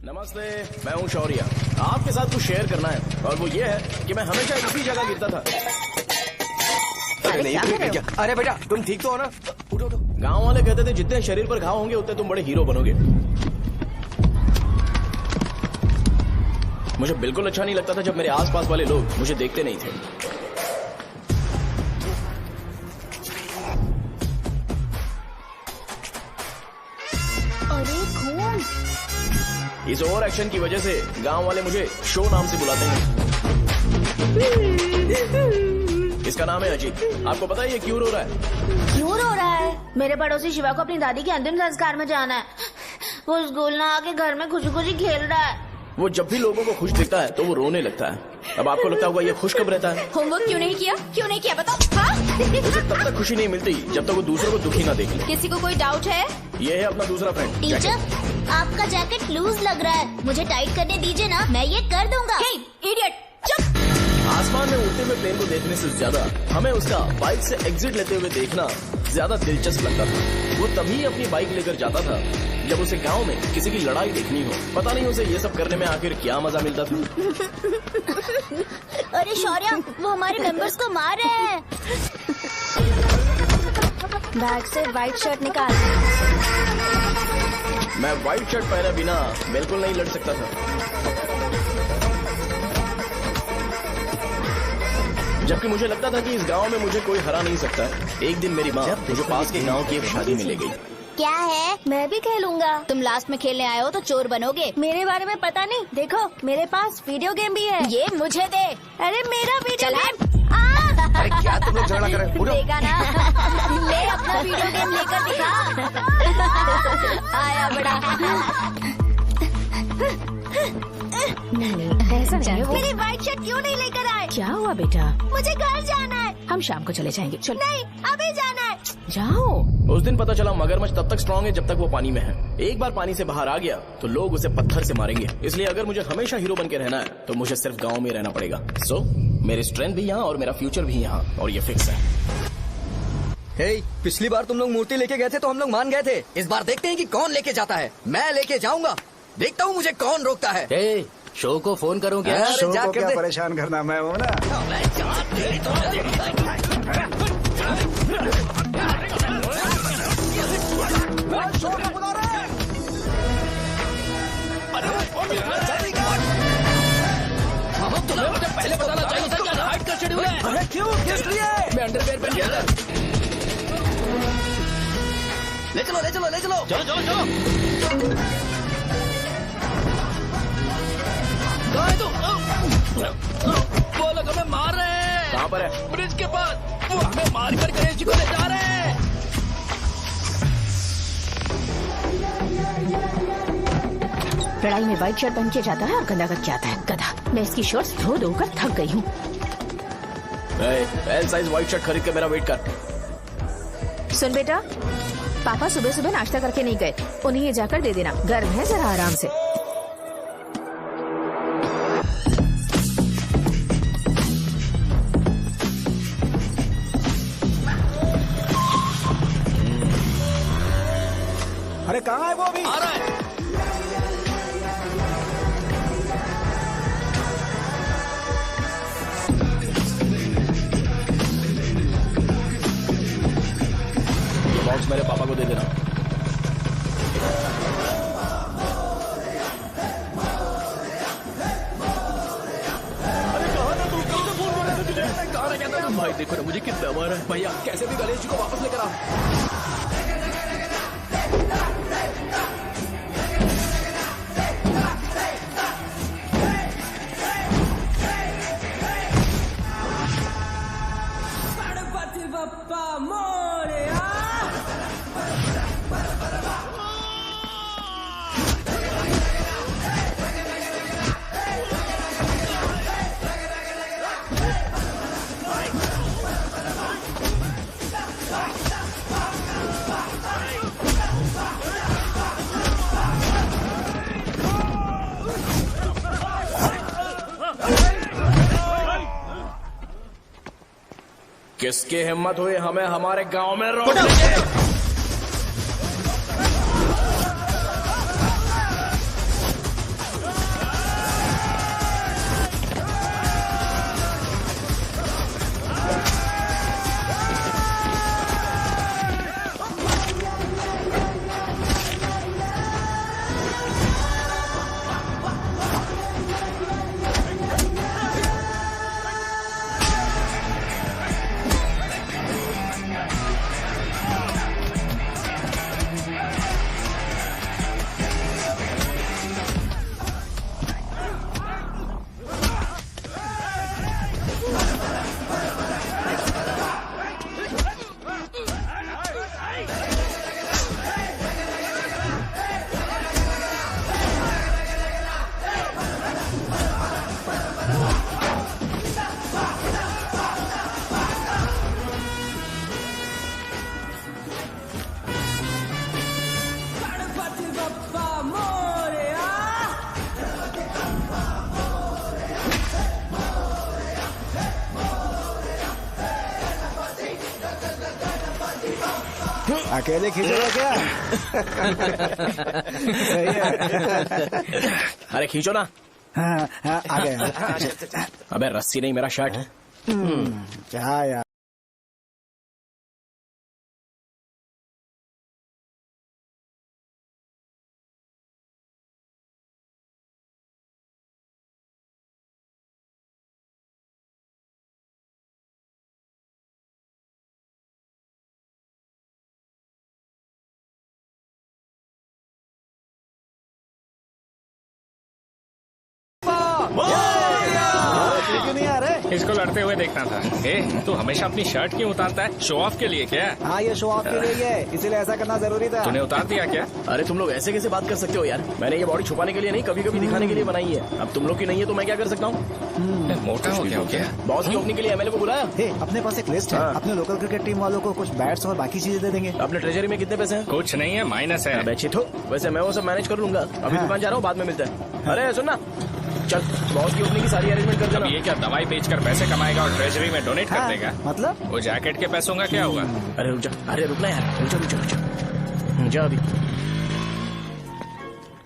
नमस्ते, मैं हूँ शौर्य। आपके साथ कुछ शेयर करना है और वो ये है कि मैं हमेशा इसी जगह गिरता था। अरे नहीं क्या? अरे बेटा तुम ठीक तो हो ना? उठो उठो। गांव वाले कहते थे जितने शरीर पर घाव होंगे उतने तुम बड़े हीरो बनोगे। मुझे बिल्कुल अच्छा नहीं लगता था जब मेरे आसपास वाले लोग मुझे देखते नहीं थे। अरे खून! इस ओवर एक्शन की वजह से गांव वाले मुझे शो नाम से बुलाते हैं। इसका नाम है अजीत। आपको पता है ये क्यों रो रहा है? क्यों रो रहा है? मेरे पड़ोसी शिवा को अपनी दादी के अंतिम संस्कार में जाना है। वो स्कूल ना आके घर में खुशी खुशी खेल रहा है। वो जब भी लोगों को खुश दिखता है तो वो रोने लगता है। अब आपको लगता होगा ये खुश कब रहता है? होमवर्क क्यों नहीं किया? क्यों नहीं किया बताओ? हाँ? उसे तब तक खुशी नहीं मिलती जब तक वो दूसरों को दुखी ना देख ले। किसी को कोई डाउट है? ये है अपना दूसरा फ्रेंड। टीचर, आपका जैकेट लूज लग रहा है, मुझे टाइट करने दीजिए ना, मैं ये कर दूंगा। हे, इडियट, चुप! आसमान में उड़ते हुए प्लेन को देखने से ज्यादा हमें उसका बाइक से एग्जिट लेते हुए देखना ज्यादा दिलचस्प लगता था। वो तभी अपनी बाइक लेकर जाता था जब उसे गांव में किसी की लड़ाई देखनी हो। पता नहीं उसे ये सब करने में आखिर क्या मजा मिलता था। अरे शौर्य, वो हमारे मेंबर्स को मार रहे हैं। बैग से व्हाइट शर्ट निकाल। मैं व्हाइट शर्ट पहने बिना बिल्कुल नहीं लड़ सकता था। जबकि मुझे लगता था कि इस गांव में मुझे कोई हरा नहीं सकता। एक दिन मेरी माँ मुझे पास के गांव की एक शादी में ले गई। क्या है? मैं भी खेलूंगा। तुम लास्ट में खेलने आए हो तो चोर बनोगे। मेरे बारे में पता नहीं। देखो मेरे पास वीडियो गेम भी है। ये मुझे दे। अरे मेरा वीडियो चला। गेम। अरे क्या तुम लोग झगड़ा कर रहे हो? उठो। देगा ना? ले अपना वीडियो गेम लेकर दिखा। आया बड़ा। नहीं ऐसा नहीं है। मेरी व्हाइट शर्ट क्यों नहीं लेकर आए? क्या हुआ बेटा? मुझे घर जाना है। हम शाम को चले जाएंगे। चलो नहीं अभी जाना है। जाओ। उस दिन पता चला मगरमच्छ तब तक स्ट्रांग है जब तक वो पानी में है। एक बार पानी से बाहर आ गया तो लोग उसे पत्थर से मारेंगे। इसलिए अगर मुझे हमेशा हीरो बन के रहना है तो मुझे सिर्फ गांव में रहना पड़ेगा। सो मेरी स्ट्रेंथ भी यहाँ और मेरा फ्यूचर भी यहाँ, और ये फिक्स है। हे, पिछली बार तुम लोग मूर्ति लेके गए थे तो हम लोग मान गए थे। इस बार देखते हैं कि कौन लेके जाता है। मैं लेके जाऊंगा, देखता हूँ मुझे कौन रोकता है। हे, शो को फोन करूं क्या? शो को क्या परेशान करना, मैं हूँ ना। पहले बताना चाहिए था क्या हाइट का शेड्यूल है। अरे क्यों, किस लिए? मैं अंडरवेयर पहन गया था। ले चलो ले चलो ले चलो। चलो चलो चलो। कहाँ है तू? वो लोग हमें मार रहे हैं। कहाँ पर है? ब्रिज के पास। वो हमें मार कर गणेश जी को ले जा रहे हैं। लड़ाई में व्हाइट शर्ट पहन के जाता है और गंदा करके आता है। गधा। मैं इसकी शर्ट्स धो धो कर थक गई हूँ। एल साइज व्हाइट शर्ट खरीद के मेरा वेट कर। सुन बेटा, पापा सुबह सुबह नाश्ता करके नहीं गए, उन्हें ये जाकर दे देना। गर्म है, जरा आराम से। अरे कहाँ है वो अभी? आ रहा है। ये बॉक्स मेरे पापा को दे देना। भाई देखो ना मुझे कितना मारा है। भैया कैसे भी गणेश जी को वापस लेकर आओ। किसकी हिम्मत हुई हमें हमारे गांव में रोकने की? अकेले खींचोगे क्या? सही है। अरे खींचो ना। हाँ, हाँ, आ गए। अबे रस्सी नहीं, मेरा शर्ट है। क्या यार? क्यों नहीं आ रहे? इसको लड़ते हुए देखना था। ए, तू हमेशा अपनी शर्ट क्यों उतारता है? शो ऑफ के लिए क्या? हाँ, ये शो ऑफ के लिए ही है, इसीलिए ऐसा करना जरूरी था। तूने उतार दिया क्या? अरे तुम लोग ऐसे कैसे बात कर सकते हो यार? मैंने ये बॉडी छुपाने के लिए नहीं, कभी कभी दिखाने के लिए बनाई है। अब तुम लोग की नहीं है तो मैं क्या कर सकता हूँ? मोटा हो गया क्या? बॉस की ओपनिंग के लिए एमएलए को बुलाया। हे, अपने पास एक लिस्ट है। हाँ। अपने लोकल क्रिकेट टीम वालों को कुछ बैट्स और बाकी चीजें दे देंगे। अपने ट्रेजरी में कितने पैसे हैं? कुछ नहीं है, माइनस है। अबे चिथो, वैसे मैं वो सब मैनेज कर लूंगा। अभी हाँ। दुकान जा रहा हूँ, बाद में मिलते हैं। अरे सुनना, चल बॉस की ओपनिंग की सारी अरेंजमेंट कर अब देना। ये क्या दवाई बेचकर पैसे कमाएगा और ट्रेजरी में डोनेट कर हाँ, देगा? मतलब? वो जैकेट के पैसों का क्या हुआ? अरे रुक जा, अरे रुकना यार, रुक जा अभी।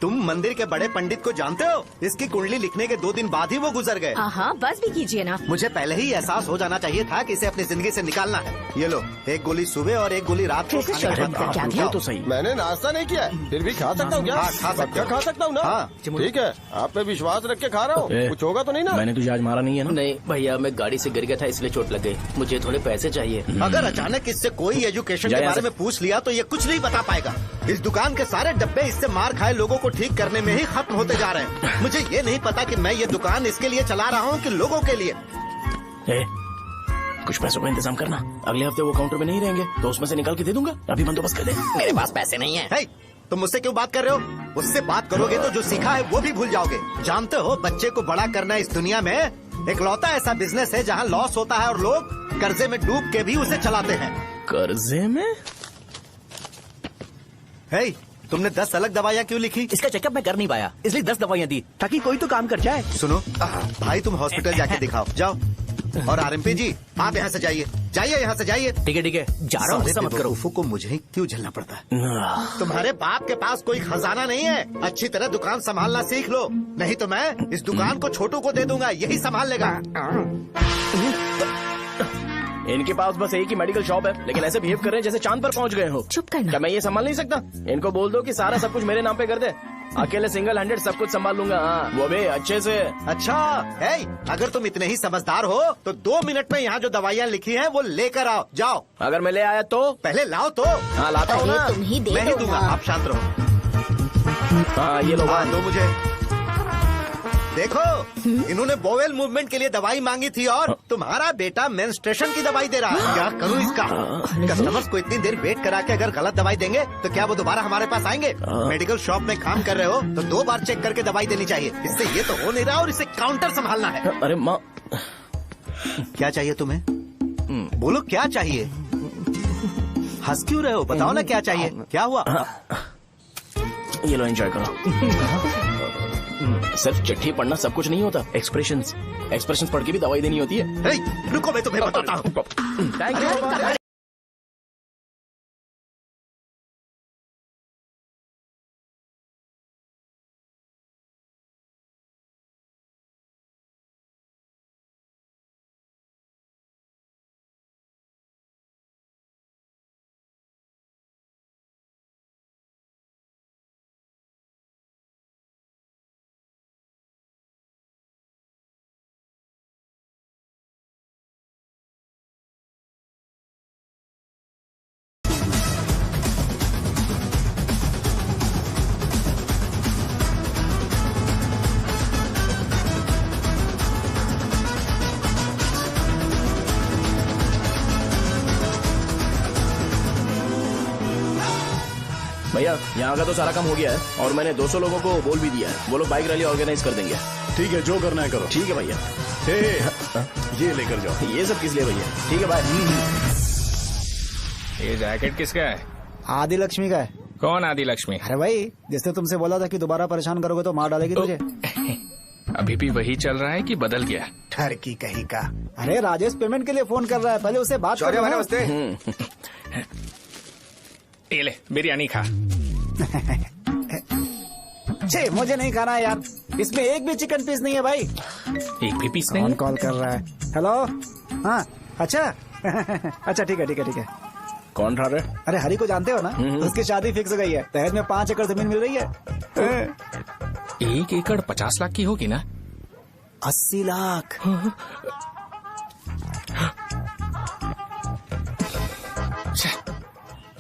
तुम मंदिर के बड़े पंडित को जानते हो? इसकी कुंडली लिखने के 2 दिन बाद ही वो गुजर गए। हाँ, बस भी कीजिए ना। मुझे पहले ही एहसास हो जाना चाहिए था कि इसे अपनी जिंदगी से निकालना है। ये लो, एक गोली सुबह और एक गोली रात को कैसे खाने के शर्ट बाद क्या खाओ। क्या? तो सही। मैंने नाश्ता नहीं किया है, फिर भी खा सकता हूँ क्या? हाँ, खा सकते क्या हो। खा सकता हूँ ना? हाँ। ठीक है, आप पे विश्वास रख के खा रहा हूँ। ए, कुछ होगा तो नहीं ना? मैंने तुझे आज मारा नहीं है ना? नहीं भैया, मैं गाड़ी से गिर गया था इसलिए चोट लग गई। मुझे थोड़े पैसे चाहिए। अगर अचानक इससे कोई एजुकेशन जा के यहाँ बारे से। में पूछ लिया तो ये कुछ नहीं बता पाएगा। इस दुकान के सारे डब्बे इससे मार खाए लोगों को ठीक करने में ही खत्म होते जा रहे हैं। मुझे ये नहीं पता कि मैं ये दुकान इसके लिए चला रहा हूँ कि लोगों के लिए। ए, कुछ पैसों का इंतजाम करना। अगले हफ्ते वो काउंटर में नहीं रहेंगे तो उसमें से निकाल के दे दूंगा। अभी बंदोबस्त कर दे। मेरे पास पैसे नहीं है। हे, तुम मुझसे क्यों बात कर रहे हो? उससे बात करोगे तो जो सीखा है वो भी भूल जाओगे। जानते हो, बच्चे को बड़ा करना इस दुनिया में एकलौता ऐसा बिजनेस है जहाँ लॉस होता है और लोग कर्जे में डूब के भी उसे चलाते हैं। कर्जे में? हे, तुमने 10 अलग दवाइयाँ क्यों लिखी? इसका चेकअप मैं कर नहीं पाया, इसलिए 10 दवाइयाँ दी ताकि कोई तो काम कर जाए। सुनो भाई, तुम हॉस्पिटल जाके दिखाओ, जाओ। और आरएमपी जी, आप यहाँ से जाइए, जाइए यहाँ से जाइए। ठीक है जा रहा हूँ, गुस्सा मत करो। बेवकूफों को मुझे ही क्यों झेलना पड़ता है? तुम्हारे बाप के पास कोई खजाना नहीं है। अच्छी तरह दुकान संभालना सीख लो, नहीं तो मैं इस दुकान को छोटू को दे दूंगा, यही संभाल लेगा। इनके पास बस एक ही मेडिकल शॉप है, लेकिन ऐसे बिहेव कर रहे हैं जैसे चांद पर पहुंच गए हो। चुप करना। क्या मैं ये संभाल नहीं सकता? इनको बोल दो कि सारा सब कुछ मेरे नाम पे कर दे। अकेले सिंगल हैंडेड सब कुछ संभाल लूंगा। हाँ, वो भी अच्छे से। अच्छा है, अगर तुम इतने ही समझदार हो तो 2 मिनट में यहाँ जो दवाइयाँ लिखी हैं वो लेकर आओ, जाओ। अगर मैं ले आया तो? पहले लाओ तो। हाँ लाता हूँ ना। अरे तुम ही दे मैं ही दो दूंगा, ना। आप शांत रहो। हाँ ये लो। हाँ, दो मुझे। देखो, इन्होंने बोवेल मूवमेंट के लिए दवाई मांगी थी और तुम्हारा बेटा मेंस्ट्रुएशन की दवाई दे रहा है। क्या करूं इसका? कस्टमर्स को इतनी देर वेट करा के अगर गलत दवाई देंगे तो क्या वो दोबारा हमारे पास आएंगे? मेडिकल शॉप में काम कर रहे हो तो 2 बार चेक करके दवाई देनी चाहिए। इससे ये तो हो नहीं रहा और इसे काउंटर संभालना है। अरे माँ, क्या चाहिए तुम्हें? बोलो क्या चाहिए? हंस क्यों रहे हो? बताओ ना क्या चाहिए? क्या हुआ? ये लो एंजॉय करो। सिर्फ चिट्ठी पढ़ना सब कुछ नहीं होता। एक्सप्रेशंस पढ़ के भी दवाई देनी होती है। हे, रुको, मैं तुम्हें बताता हूँ। Thank you. भैया यहाँ का तो सारा काम हो गया है और मैंने 200 लोगों को बोल भी दिया है। वो लोग बाइक रैली ऑर्गेनाइज कर देंगे। ठीक है, जो करना है करो। ठीक है भैया। ये लेकर जाओ। ये सब किस लिए भैया? ठीक है बाय। ये जैकेट किसका है? आदि लक्ष्मी का है। कौन आदि लक्ष्मी? अरे भाई, जिसने तुमसे बोला था कि दोबारा परेशान करोगे तो मार डालेगी तुझे। अभी भी वही चल रहा है कि बदल गया? ठर की कहीं का। अरे राजेश पेमेंट के लिए फोन कर रहा है, पहले उससे बात करो। नमस्ते। ये ले बिरयानी खा। छे मुझे नहीं खाना है यार, इसमें एक भी चिकन पीस नहीं है भाई। एक भी पीस नहीं? कौन कॉल कर रहा है? हेलो, हाँ अच्छा अच्छा ठीक है ठीक है ठीक है। कौन रहा रे? अरे हरी को जानते हो ना, उसकी शादी फिक्स हो गई है, दहेज में 5 एकड़ जमीन मिल रही है। 1 एकड़ 50 लाख की होगी ना? 80 लाख।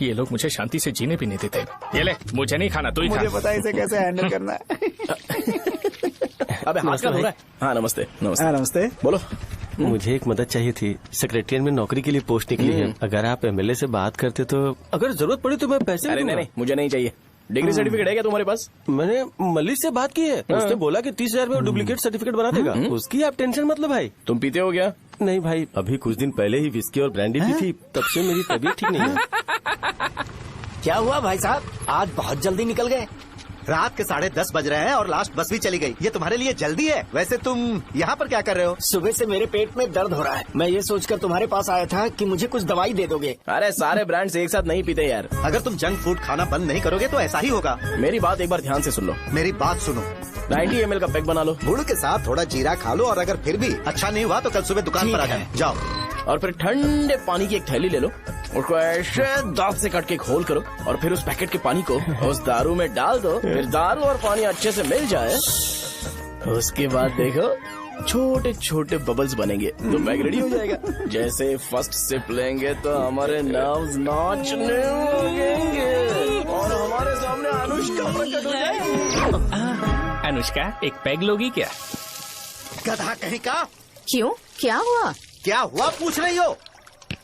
ये लोग मुझे शांति से जीने भी नहीं देते। ये ले, मुझे नहीं खाना, तू ही खा। मुझे पता है इसे कैसे हैंडल करना है। अबे हाथ का हो रहा है। हाँ नमस्ते नमस्ते। हाँ नमस्ते। बोलो। मुझे एक मदद चाहिए थी। सेक्रेटरिएट में नौकरी के लिए पोस्ट निकली है, अगर आप एमएलए से बात करते तो अगर जरूरत पड़ी तो मैं पैसे अरे नहीं, मुझे नहीं चाहिए। डिग्री सर्टिफिकेट है क्या तुम्हारे पास? मैंने मलिक से बात की है, उसने बोला कि 30,000 में डुप्लीकेट सर्टिफिकेट बना देगा। उसकी आप टेंशन मत लो भाई। तुम पीते हो क्या? नहीं भाई, अभी कुछ दिन पहले ही विस्की और ब्रांडी पी थी, तब से मेरी तबीयत ठीक नहीं है। क्या हुआ भाई साहब, आज बहुत जल्दी निकल गए? रात के 10:30 बज रहे हैं और लास्ट बस भी चली गई। ये तुम्हारे लिए जल्दी है? वैसे तुम यहाँ पर क्या कर रहे हो? सुबह से मेरे पेट में दर्द हो रहा है, मैं ये सोचकर तुम्हारे पास आया था कि मुझे कुछ दवाई दे दोगे। अरे सारे ब्रांड्स एक साथ नहीं पीते यार। अगर तुम जंक फूड खाना बंद नहीं करोगे तो ऐसा ही होगा। मेरी बात एक बार ध्यान से सुन लो। मेरी बात सुनो, 90 ml का पैक बना लो, गुड़ के साथ थोड़ा जीरा खा लो, और अगर फिर भी अच्छा नहीं हुआ तो कल सुबह दुकान पर आ जाओ। और फिर ठंडे पानी की एक थैली ले लो, उसको ऐसे दांत से काट के खोल करो, और फिर उस पैकेट के पानी को उस दारू में डाल दो। फिर दारू और पानी अच्छे से मिल जाए, उसके बाद देखो छोटे छोटे बबल्स बनेंगे तो पैक रेडी हो जाएगा। जैसे फर्स्ट सिप लेंगे तो हमारे नर्व्स नाचने लगेंगे और हमारे सामने अनुष्का प्रकट हो जाएगी। अनुष्का, एक पैग लोगी क्या? गधा कहीं का। क्यों, क्या हुआ? क्या हुआ पूछ रही हो?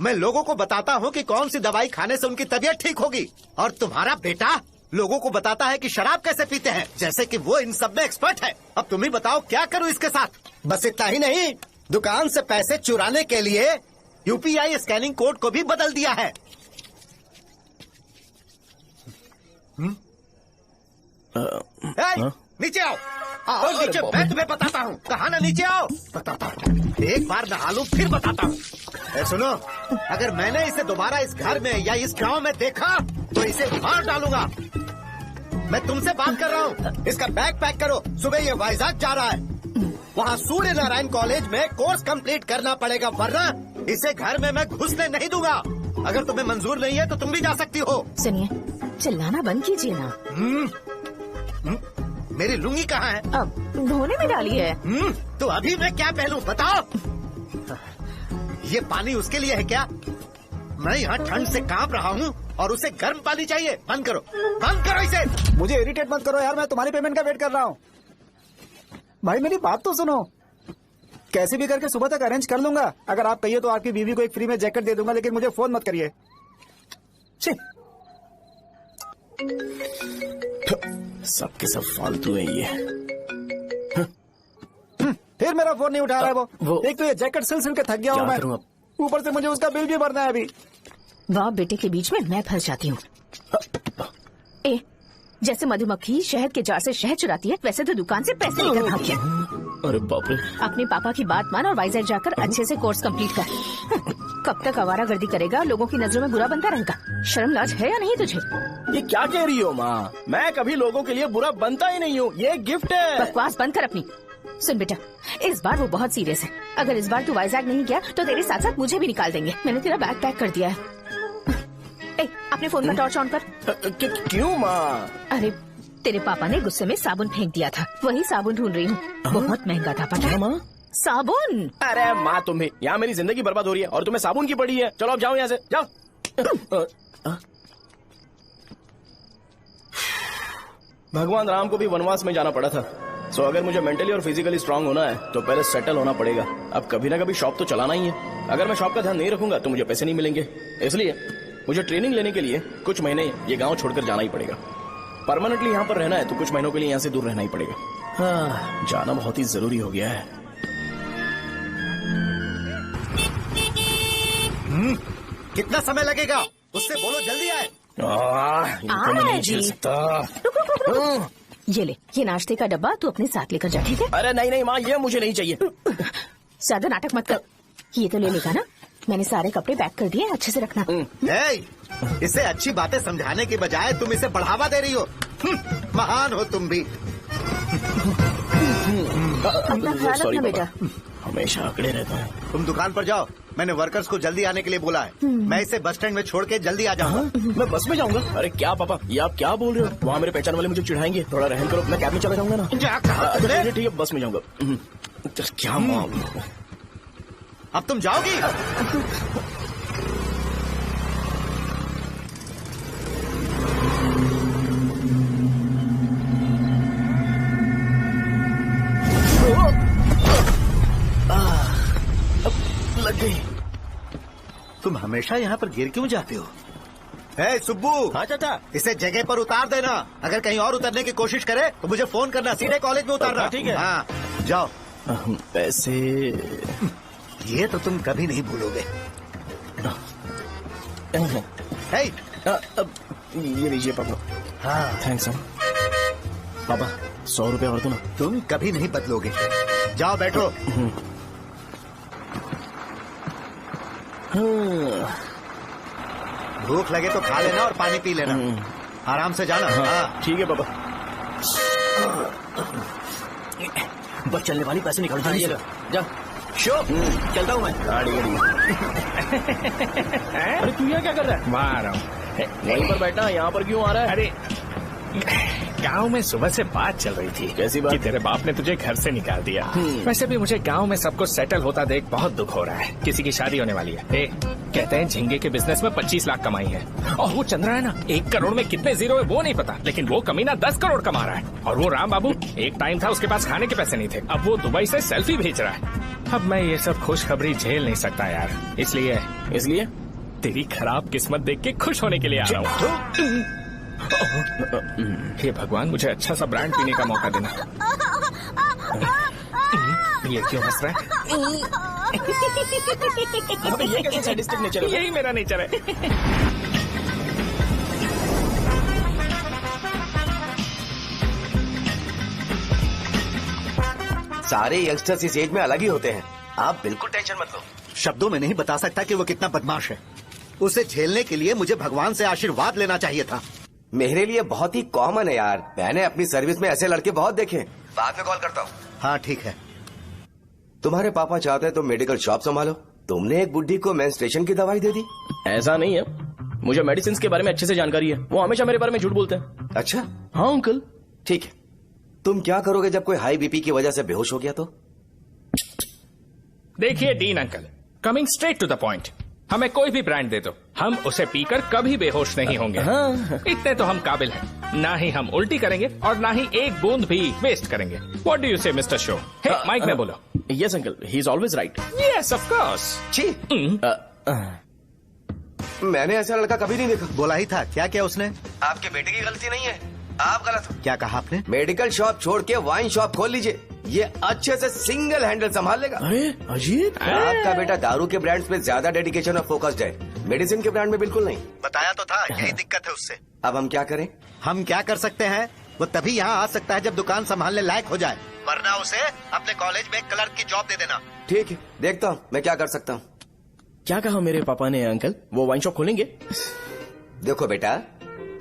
मैं लोगों को बताता हूँ कि कौन सी दवाई खाने से उनकी तबीयत ठीक होगी, और तुम्हारा बेटा लोगों को बताता है कि शराब कैसे पीते हैं, जैसे कि वो इन सब में एक्सपर्ट है। अब तुम ही बताओ क्या करूँ इसके साथ? बस इतना ही नहीं, दुकान से पैसे चुराने के लिए यूपीआई स्कैनिंग कोड को भी बदल दिया है। नीचे आओ, आओ नीचे, मैं तुम्हें बताता हूँ। कहा ना नीचे आओ, बताता हूँ। एक बार नहा लूं फिर बताता हूँ। सुनो, अगर मैंने इसे दोबारा इस घर में या इस गांव में देखा तो इसे मार डालूंगा। मैं तुमसे बात कर रहा हूँ। इसका बैग पैक करो, सुबह ये वाइजाग जा रहा है। वहाँ सूर्य नारायण कॉलेज में कोर्स कंप्लीट करना पड़ेगा, वरना इसे घर में मैं घुसने नहीं दूंगा। अगर तुम्हें मंजूर नहीं है तो तुम भी जा सकती हो। सुनिए, चिल्लाना बंद कीजिए ना। मेरी लुंगी कहाँ है? अब धोने में डाली है। तो अभी मैं क्या पहनूं बताओ? ये पानी उसके लिए है क्या? मैं यहाँ ठंड से कांप रहा हूँ और उसे गर्म पानी चाहिए। बंद करो, बंद करो इसे। मुझे इरिटेट मत करो यार, मैं तुम्हारी पेमेंट का वेट कर रहा हूँ। भाई मेरी बात तो सुनो, कैसे भी करके सुबह तक अरेंज कर लूंगा। अगर आप कहिए तो आपकी बीवी को एक फ्री में जैकेट दे दूंगा, लेकिन मुझे फोन मत करिए। सबके सब फालतू है ये। फिर मेरा फोन नहीं उठा रहा है वो। एक तो ये जैकेट सिल सिल के थक गया हूँ मैं, ऊपर से मुझे उसका बिल भी भरना है अभी। बाप बेटे के बीच में मैं फंस जाती हूँ। ए, जैसे मधुमक्खी शहद के जार से शहद चुराती है, वैसे तो दुकान से पैसे लेकर भाग गया। अरे बाप रे। अपने पापा की बात मान और वाइजैक जाकर अच्छे से कोर्स कंप्लीट कर। कब तक आवारागर्दी करेगा, लोगों की नजरों में बुरा बनता रहेगा। शर्म लाज है या नहीं तुझे? ये क्या कह रही हो माँ? मैं कभी लोगों के लिए बुरा बनता ही नहीं हूँ, ये गिफ्ट है। बकवास बंद कर अपनी। सुन बेटा, इस बार वो बहुत सीरियस है। अगर इस बार तू वाइजैक नहीं गया तो तेरे साथ साथ मुझे भी निकाल देंगे। मैंने तेरा बैग पैक कर दिया है। ए, अपने फोन का टॉर्च ऑन कर। क्यों माँ? अरे तेरे पापा ने गुस्से में साबुन फेंक दिया था, वही साबुन ढूंढ रही हूँ। बहुत महंगा था, पता है माँ? साबुन। अरे माँ, तुम भी यहाँ मेरी जिंदगी बर्बाद हो रही है और तुम्हें साबुन की पड़ी है। चलो अब जाओ यहाँ से, जाओ। भगवान राम को भी वनवास में जाना पड़ा था। सो अगर मुझे मेंटली और फिजिकली स्ट्रांग होना है तो पहले सेटल होना पड़ेगा। अब कभी ना कभी शॉप तो चलाना ही है। अगर मैं शॉप का ध्यान नहीं रखूंगा तो मुझे पैसे नहीं मिलेंगे। इसलिए मुझे ट्रेनिंग लेने के लिए कुछ महीने ये गांव छोड़कर जाना ही पड़ेगा। परमानेंटली यहाँ पर रहना है तो कुछ महीनों के लिए यहाँ से दूर रहना ही पड़ेगा। हाँ, जाना बहुत ही जरूरी हो गया है। कितना समय लगेगा? उससे बोलो जल्दी आए। इनको मैं नहीं झेल सकता। ये ले, ये नाश्ते का डब्बा तू अपने साथ लेकर जा, ठीक है? अरे नहीं नहीं माँ, ये मुझे नहीं चाहिए। ज्यादा नाटक मत कर। ये तो ले लेगा ना? मैंने सारे कपड़े पैक कर दिए, अच्छे से रखना। इसे अच्छी बातें समझाने के बजाय तुम इसे बढ़ावा दे रही हो। महान हो तुम भी। अपना ख्याल रखना बेटा। हमेशा अकड़े रहता है। तुम दुकान पर जाओ, मैंने वर्कर्स को जल्दी आने के लिए बोला है। मैं इसे बस स्टैंड में छोड़ के जल्दी आ जाऊंगा। मैं बस में जाऊंगा? अरे क्या पापा, ये आप क्या बोल रहे हो? वहाँ मेरे पहचान वाले मुझे चिढ़ाएंगे। थोड़ा रहम करो, मैं कैब में चला जाऊंगा ना। ठीक है, बस में जाऊंगा। क्या मामला? अब तुम जाओगी? लग गई। तुम हमेशा यहाँ पर गिर क्यों जाते हो? ए सुब्बू। हाँ चाचा। इसे जगह पर उतार देना। अगर कहीं और उतरने की कोशिश करे तो मुझे फोन करना, सीधे कॉलेज में उतारना। ठीक है। हाँ जाओ। पैसे ये तो तुम कभी नहीं भूलोगे। ये लीजिए पापा। हाँ थैंक्स पापा, 100 रुपए और दो ना। तुम कभी नहीं बदलोगे। जाओ बैठो। भूख लगे तो खा लेना और पानी पी लेना। आराम से जाना। हाँ ठीक है पापा। बस चलने वाली पैसे निकाल दीजिएगा। जा शो, चलता हूँ मैं। गाड़ी अरे तू यहाँ क्या कर रहा है? वहाँ आ रहा हूँ। वहीं पर बैठा, यहाँ पर क्यों आ रहा है? अरे गांव में सुबह से बात चल रही थी। कैसी बात? कि तेरे बाप ने तुझे घर से निकाल दिया। वैसे भी मुझे गांव में सब कुछ सेटल होता देख बहुत दुख हो रहा है। किसी की शादी होने वाली है। कहते हैं झींगे के बिजनेस में 25 लाख कमाई है। और वो चंद्रा है ना, 1 करोड़ में कितने जीरो है वो नहीं पता, लेकिन वो कमीना 10 करोड़ कमा रहा है। और वो राम बाबू, एक टाइम था उसके पास खाने के पैसे नहीं थे, अब वो दुबई से सेल्फी भेज रहा है। अब मैं ये सब खुशखबरी झेल नहीं सकता यार, इसलिए तेरी खराब किस्मत देख के खुश होने के लिए आ रहा हूँ। हे भगवान, मुझे अच्छा सा ब्रांड पीने का मौका देना। ये क्यों हंस रहा है? ये कैसे सैडिस्टिक नेचर है? यही मेरा नेचर है। सारे यंगस्टर्स इस एज में अलग ही होते हैं। आप बिल्कुल टेंशन मत लो। शब्दों में नहीं बता सकता कि वो कितना बदमाश है। उसे झेलने के लिए मुझे भगवान से आशीर्वाद लेना चाहिए था। मेरे लिए बहुत ही कॉमन है यार। मैंने अपनी सर्विस में ऐसे लड़के बहुत देखे। बाद में कॉल करता हूँ। हाँ ठीक है। तुम्हारे पापा चाहते हैं तुम मेडिकल शॉप संभालो। तुमने एक बुढ़ी को मेंस्ट्रुएशन की दवाई दे दी। ऐसा नहीं है, मुझे मेडिसिन के बारे में अच्छे से जानकारी है। वो हमेशा मेरे बारे में झूठ बोलते हैं। अच्छा हाँ अंकल। ठीक है, तुम क्या करोगे जब कोई हाई बीपी की वजह से बेहोश हो गया तो? देखिए Dean uncle, coming straight to the point, हमें कोई भी ब्रांड दे दो, हम उसे पीकर कभी बेहोश नहीं होंगे। इतने तो हम काबिल हैं। ना ही हम उल्टी करेंगे और ना ही एक बूंद भी वेस्ट करेंगे। व्हाट डू यू से मिस्टर शो? माइक में बोलो। Yes uncle, he is always right. Yes of course. मैंने ऐसा लड़का कभी नहीं देखा। बोला ही था। क्या क्या उसने? आपके बेटे की गलती नहीं है, आप गलत हो। क्या कहा आपने? मेडिकल शॉप छोड़ के वाइन शॉप खोल लीजिए, ये अच्छे से सिंगल हैंडल संभाल लेगा। अरे अजीब। आपका बेटा दारू के ब्रांड्स में ज्यादा डेडिकेशन और फोकस्ड है, मेडिसिन के ब्रांड में बिल्कुल नहीं। बताया तो था, यही दिक्कत है उससे। अब हम क्या करें? हम क्या कर सकते हैं? वो तभी यहाँ आ सकता है जब दुकान संभालने लायक हो जाए, वरना उसे अपने कॉलेज में क्लर्क की जॉब दे देना। ठीक है, देखता हूँ मैं क्या कर सकता हूँ। क्या कहा मेरे पापा ने अंकल? वो वाइन शॉप खोलेंगे? देखो बेटा,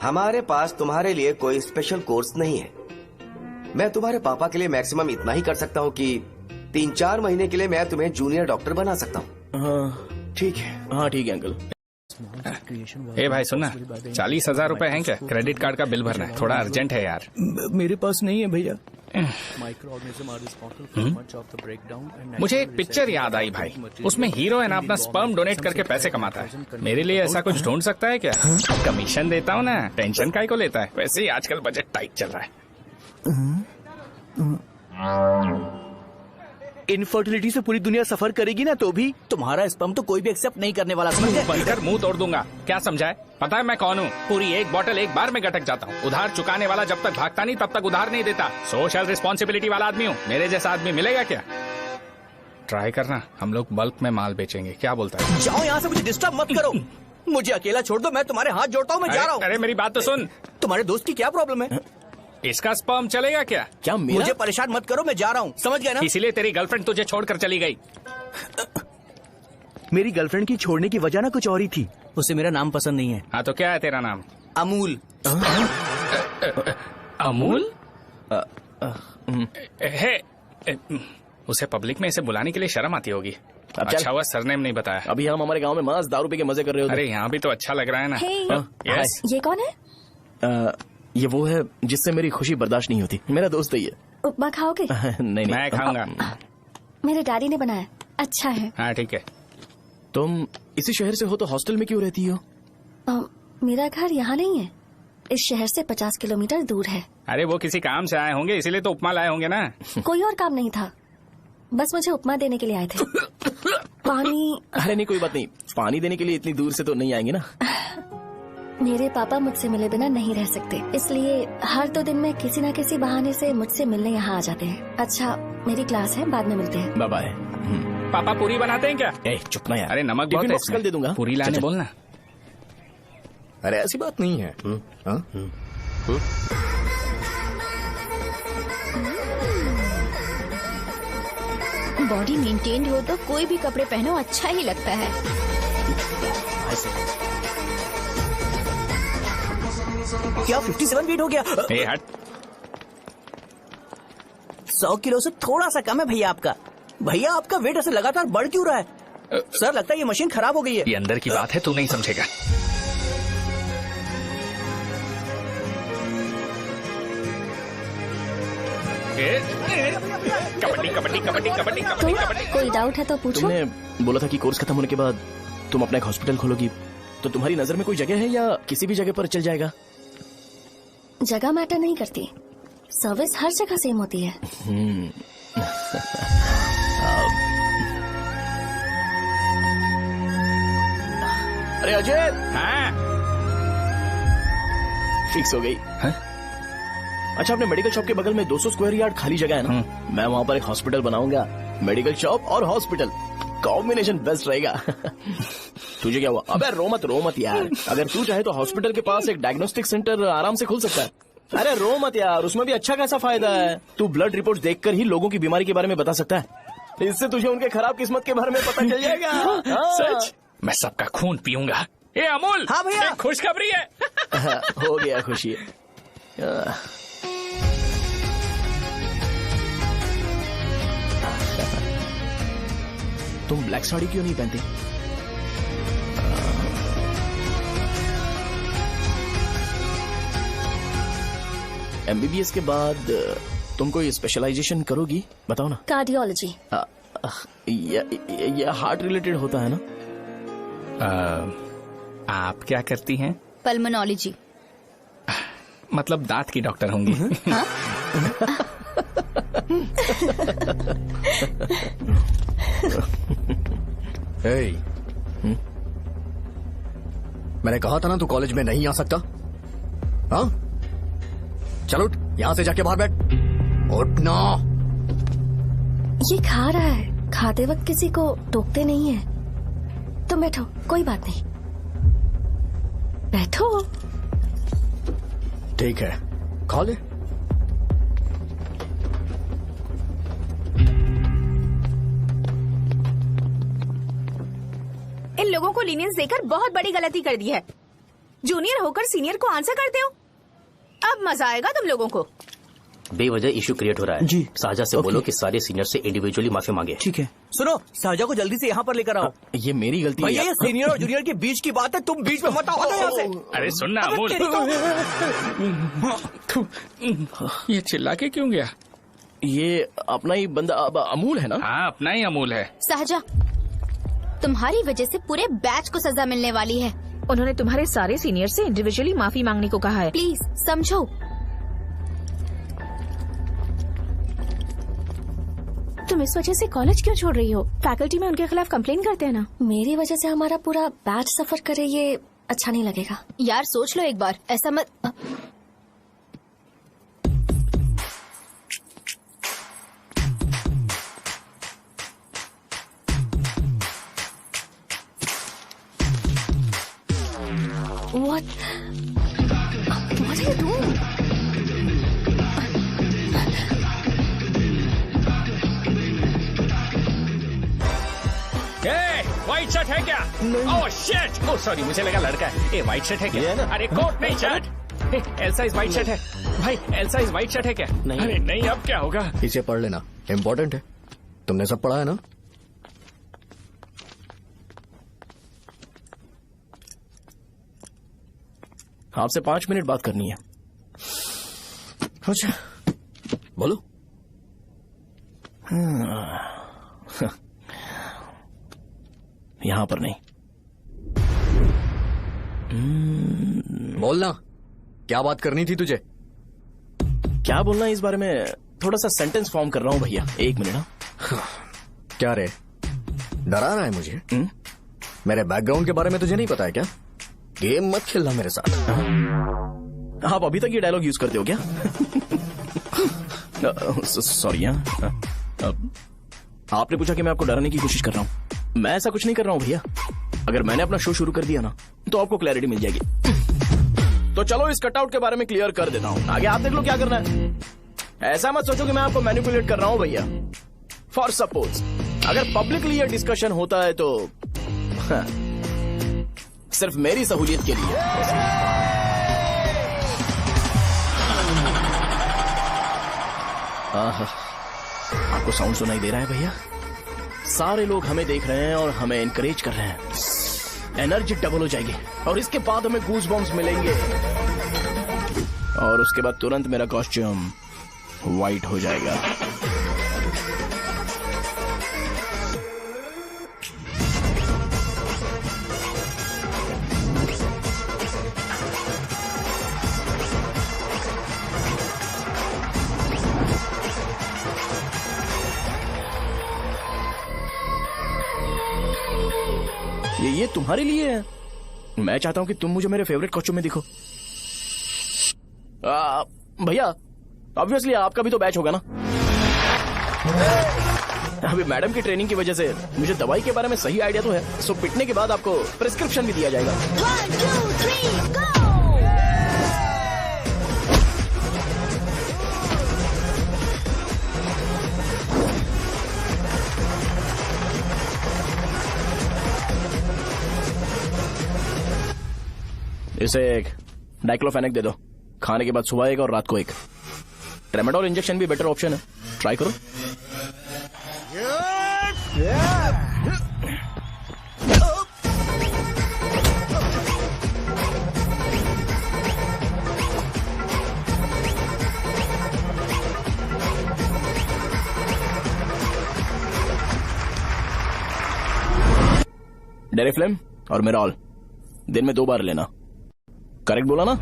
हमारे पास तुम्हारे लिए कोई स्पेशल कोर्स नहीं है। मैं तुम्हारे पापा के लिए मैक्सिमम इतना ही कर सकता हूँ कि 3-4 महीने के लिए मैं तुम्हें जूनियर डॉक्टर बना सकता हूँ। हाँ ठीक है। हाँ ठीक है अंकल। ए भाई सुनना, 40,000 रुपए हैं क्या? क्रेडिट कार्ड का बिल भरना है, थोड़ा अर्जेंट है यार। मेरे पास नहीं है भैया। मुझे एक पिक्चर याद आई भाई, उसमें हीरो है ना अपना स्पर्म डोनेट करके पैसे कमाता है। मेरे लिए ऐसा कुछ ढूंढ सकता है क्या? कमीशन देता हूँ ना, टेंशन काहे को लेता है? वैसे ही आजकल बजट टाइट चल रहा है। इनफर्टिलिटी से पूरी दुनिया सफर करेगी ना, तो भी तुम्हारा स्पर्म तो कोई भी एक्सेप्ट नहीं करने वाला। समझ गए? बनकर मुंह तोड़ दूंगा। क्या समझा है? पता है मैं कौन हूँ? पूरी एक बोतल एक बार में गटक जाता हूँ। उधार चुकाने वाला जब तक भागता नहीं तब तक उधार नहीं देता। सोशल रिस्पॉन्सिबिलिटी वाला आदमी हूँ। मेरे जैसा आदमी मिलेगा क्या? ट्राई करना, हम लोग बल्क में माल बेचेंगे। क्या बोलता है? जाओ यहाँ से, मुझे डिस्टर्ब मत करो। मुझे अकेला छोड़ दो, मैं तुम्हारे हाथ जोड़ता हूँ, मैं जा रहा हूँ। अरे मेरी बात तो सुन। तुम्हारे दोस्त की क्या प्रॉब्लम है? इसका स्पर्म चलेगा क्या? क्या मेरा? मुझे परेशान मत करो, मैं जा रहा हूँ। समझ गए ना? इसीलिए तेरी गर्लफ्रेंड तुझे छोड़कर चली गई। मेरी गर्लफ्रेंड की छोड़ने की वजह ना कुछ और ही थी। उसे मेरा नाम पसंद नहीं है। हाँ तो क्या है तेरा नाम? अमूल। अमूल? हे, उसे पब्लिक में इसे बुलाने के लिए शर्म आती होगी। अच्छा हुआ सरनेम नहीं बताया। अभी हम हमारे गांव में मस्त दारू पी के मजे कर रहे होते। अरे यहाँ भी तो अच्छा लग रहा है ना। यस। ये कौन है? ये वो है जिससे मेरी खुशी बर्दाश्त नहीं होती। मेरा दोस्त है ये। उपमा खाओगे? नहीं मैं खाऊंगा। मेरे डैडी ने बनाया, अच्छा है। हाँ ठीक है। तुम इसी शहर से हो तो हॉस्टल में क्यों रहती हो? मेरा घर यहाँ नहीं है, इस शहर से 50 किलोमीटर दूर है। अरे वो किसी काम से आए होंगे इसीलिए तो उपमा लाए होंगे ना। कोई और काम नहीं था, बस मुझे उपमा देने के लिए आए थे। पानी? अरे नहीं कोई बात नहीं, पानी देने के लिए इतनी दूर से तो नहीं आएंगे ना। मेरे पापा मुझसे मिले बिना नहीं रह सकते, इसलिए हर 2 दिन में किसी न किसी बहाने से मुझसे मिलने यहाँ आ जाते हैं। अच्छा मेरी क्लास है, बाद में मिलते हैं। Bye bye. पापा पूरी बनाते हैं क्या? चुप ना यार। अरे नमक बहुत है इसमें। कल दे दूंगा। पूरी लाने बोलना। अरे ऐसी बात नहीं है। बॉडी मेंटेन्ड हो तो कोई भी कपड़े पहनो अच्छा ही लगता है। क्या 57 वेट हो गया? ए हट। 100 किलो से थोड़ा सा कम है भैया आपका। भैया आपका वेट ऐसे लगातार बढ़ क्यों रहा है? सर लगता है ये मशीन खराब हो गई है। ये अंदर की बात है, तू नहीं समझेगा। कबड्डी कबड्डी कबड्डी कबड्डी कबड्डी कबड्डी। कोई डाउट है तो पूछो। तुमने बोला था कि कोर्स खत्म होने के बाद तुम अपना एक हॉस्पिटल खोलोगी, तो तुम्हारी नजर में कोई जगह है या किसी भी जगह पर चल जाएगा? जगह मैटर नहीं करती, सर्विस हर जगह सेम होती है। अरे अजय। हाँ? फिक्स हो गई। अच्छा अपने मेडिकल शॉप के बगल में 200 स्क्वायर यार्ड खाली जगह है ना, मैं वहाँ पर एक हॉस्पिटल बनाऊंगा। मेडिकल शॉप और हॉस्पिटल कॉम्बिनेशन बेस्ट रहेगा। तुझे क्या हुआ? अबे रो मत यार। अगर तू चाहे तो हॉस्पिटल के पास एक डायग्नोस्टिक सेंटर आराम से खुल सकता है। अरे रो मत यार, उसमें भी अच्छा खासा फायदा है। तू ब्लड रिपोर्ट देखकर ही लोगों की बीमारी के बारे में बता सकता है। इससे तुझे उनके खराब किस्मत के बारे में पता चल जाएगा। सच? मैं सबका खून पीऊंगा। ए अमूल। हाँ भैया। खुशखबरी है। हो गया खुशी। तुम ब्लैक साड़ी क्यों नहीं पहनती? एमबीबीएस के बाद तुम कोई स्पेशलाइजेशन करोगी? बताओ ना। कार्डियोलॉजी। ये हार्ट रिलेटेड होता है ना? आप क्या करती हैं? पल्मोनोलॉजी। मतलब दांत की डॉक्टर होंगी। हाँ? hey. मैंने कहा था ना तू कॉलेज में नहीं आ सकता। हाँ चल उठ, यहाँ से जाके बाहर बैठ। उठ ना। ये खा रहा है, खाते वक्त किसी को टोकते नहीं है। तुम बैठो, कोई बात नहीं, बैठो। ठीक है खा ले। इन लोगों को लीनियंस देकर बहुत बड़ी गलती कर दी है। जूनियर होकर सीनियर को आंसर करते हो। अब मजा आएगा तुम लोगों को। बेवजह इशू क्रिएट हो रहा है जी। साजा से बोलो कि सारे सीनियर से इंडिविजुअली माफी मांगे। ठीक है। सुनो, साजा को जल्दी से यहाँ पर लेकर आओ। ये मेरी गलती है। भैया ये सीनियर और जूनियर के बीच की बात है, तुम बीच में मत आओ यहाँ से। अरे सुनना अमूल, ये चिल्ला के क्यों गया? ये अपना ही बंदा अमूल है ना? हाँ अपना ही अमूल है। साजा, तुम्हारी वजह से पूरे बैच को सजा मिलने वाली है। उन्होंने तुम्हारे सारे सीनियर से इंडिविजुअली माफी मांगने को कहा है। प्लीज समझो। तुम इस वजह से कॉलेज क्यों छोड़ रही हो? फैकल्टी में उनके खिलाफ कंप्लेन करते हैं ना। मेरी वजह से हमारा पूरा बैच सफर करे, ये अच्छा नहीं लगेगा। यार सोच लो एक बार, ऐसा मत। What are you doing? Hey, white shirt है क्या? ओह शिट, ओह सॉरी, मुझे लगा लड़का है। ये व्हाइट शर्ट है क्या? अरे कोट नहीं shirt. L size white shirt है भाई, एल साइज व्हाइट शर्ट है क्या? अरे नहीं, अब क्या होगा? इसे पढ़ लेना, इम्पोर्टेंट है। तुमने सब पढ़ा है ना? आपसे 5 मिनट बात करनी है। अच्छा, बोलो। यहां पर नहीं। बोलना, क्या बात करनी थी तुझे? क्या बोलना है इस बारे में? थोड़ा सा सेंटेंस फॉर्म कर रहा हूं भैया, 1 मिनट। क्या रे, डरा रहा है मुझे? मेरे बैकग्राउंड के बारे में तुझे नहीं पता है क्या? गेम मत खेलना मेरे साथ। आप अभी तक ये डायलॉग यूज करते हो क्या? सॉरी। आपने पूछा कि मैं आपको डराने की कोशिश कर रहा हूं। मैं ऐसा कुछ नहीं कर रहा हूं भैया। अगर मैंने अपना शो शुरू कर दिया ना, तो आपको क्लैरिटी मिल जाएगी। तो चलो इस कटआउट के बारे में क्लियर कर देता हूं, आगे आप देख लो क्या करना है। ऐसा मत सोचो कि मैं आपको मैनिपुलेट कर रहा हूं भैया। फॉर सपोज अगर पब्लिकली ये डिस्कशन होता है तो सिर्फ मेरी सहूलियत के लिए। आपको साउंड सुनाई दे रहा है भैया? सारे लोग हमें देख रहे हैं और हमें एनकरेज कर रहे हैं। एनर्जी डबल हो जाएगी और इसके बाद हमें गूज बम्स मिलेंगे और उसके बाद तुरंत मेरा कॉस्ट्यूम व्हाइट हो जाएगा। ये तुम्हारे लिए है। मैं चाहता हूं कि तुम मुझे मेरे फेवरेट कॉस्ट्यूम में दिखो। भैया ऑब्वियसली आपका भी तो बैच होगा ना। अभी मैडम की ट्रेनिंग की वजह से मुझे दवाई के बारे में सही आइडिया तो है। सो पिटने के बाद आपको प्रिस्क्रिप्शन भी दिया जाएगा। 1 2 3 गो। इसे एक डाइक्लोफेनेक दे दो। खाने के बाद सुबह एक और रात को एक। ट्रेमाडोल इंजेक्शन भी बेटर ऑप्शन है, ट्राई करो। डेरिफ्लेम और मेरॉल दिन में 2 बार लेना। करेक्ट बोला ना?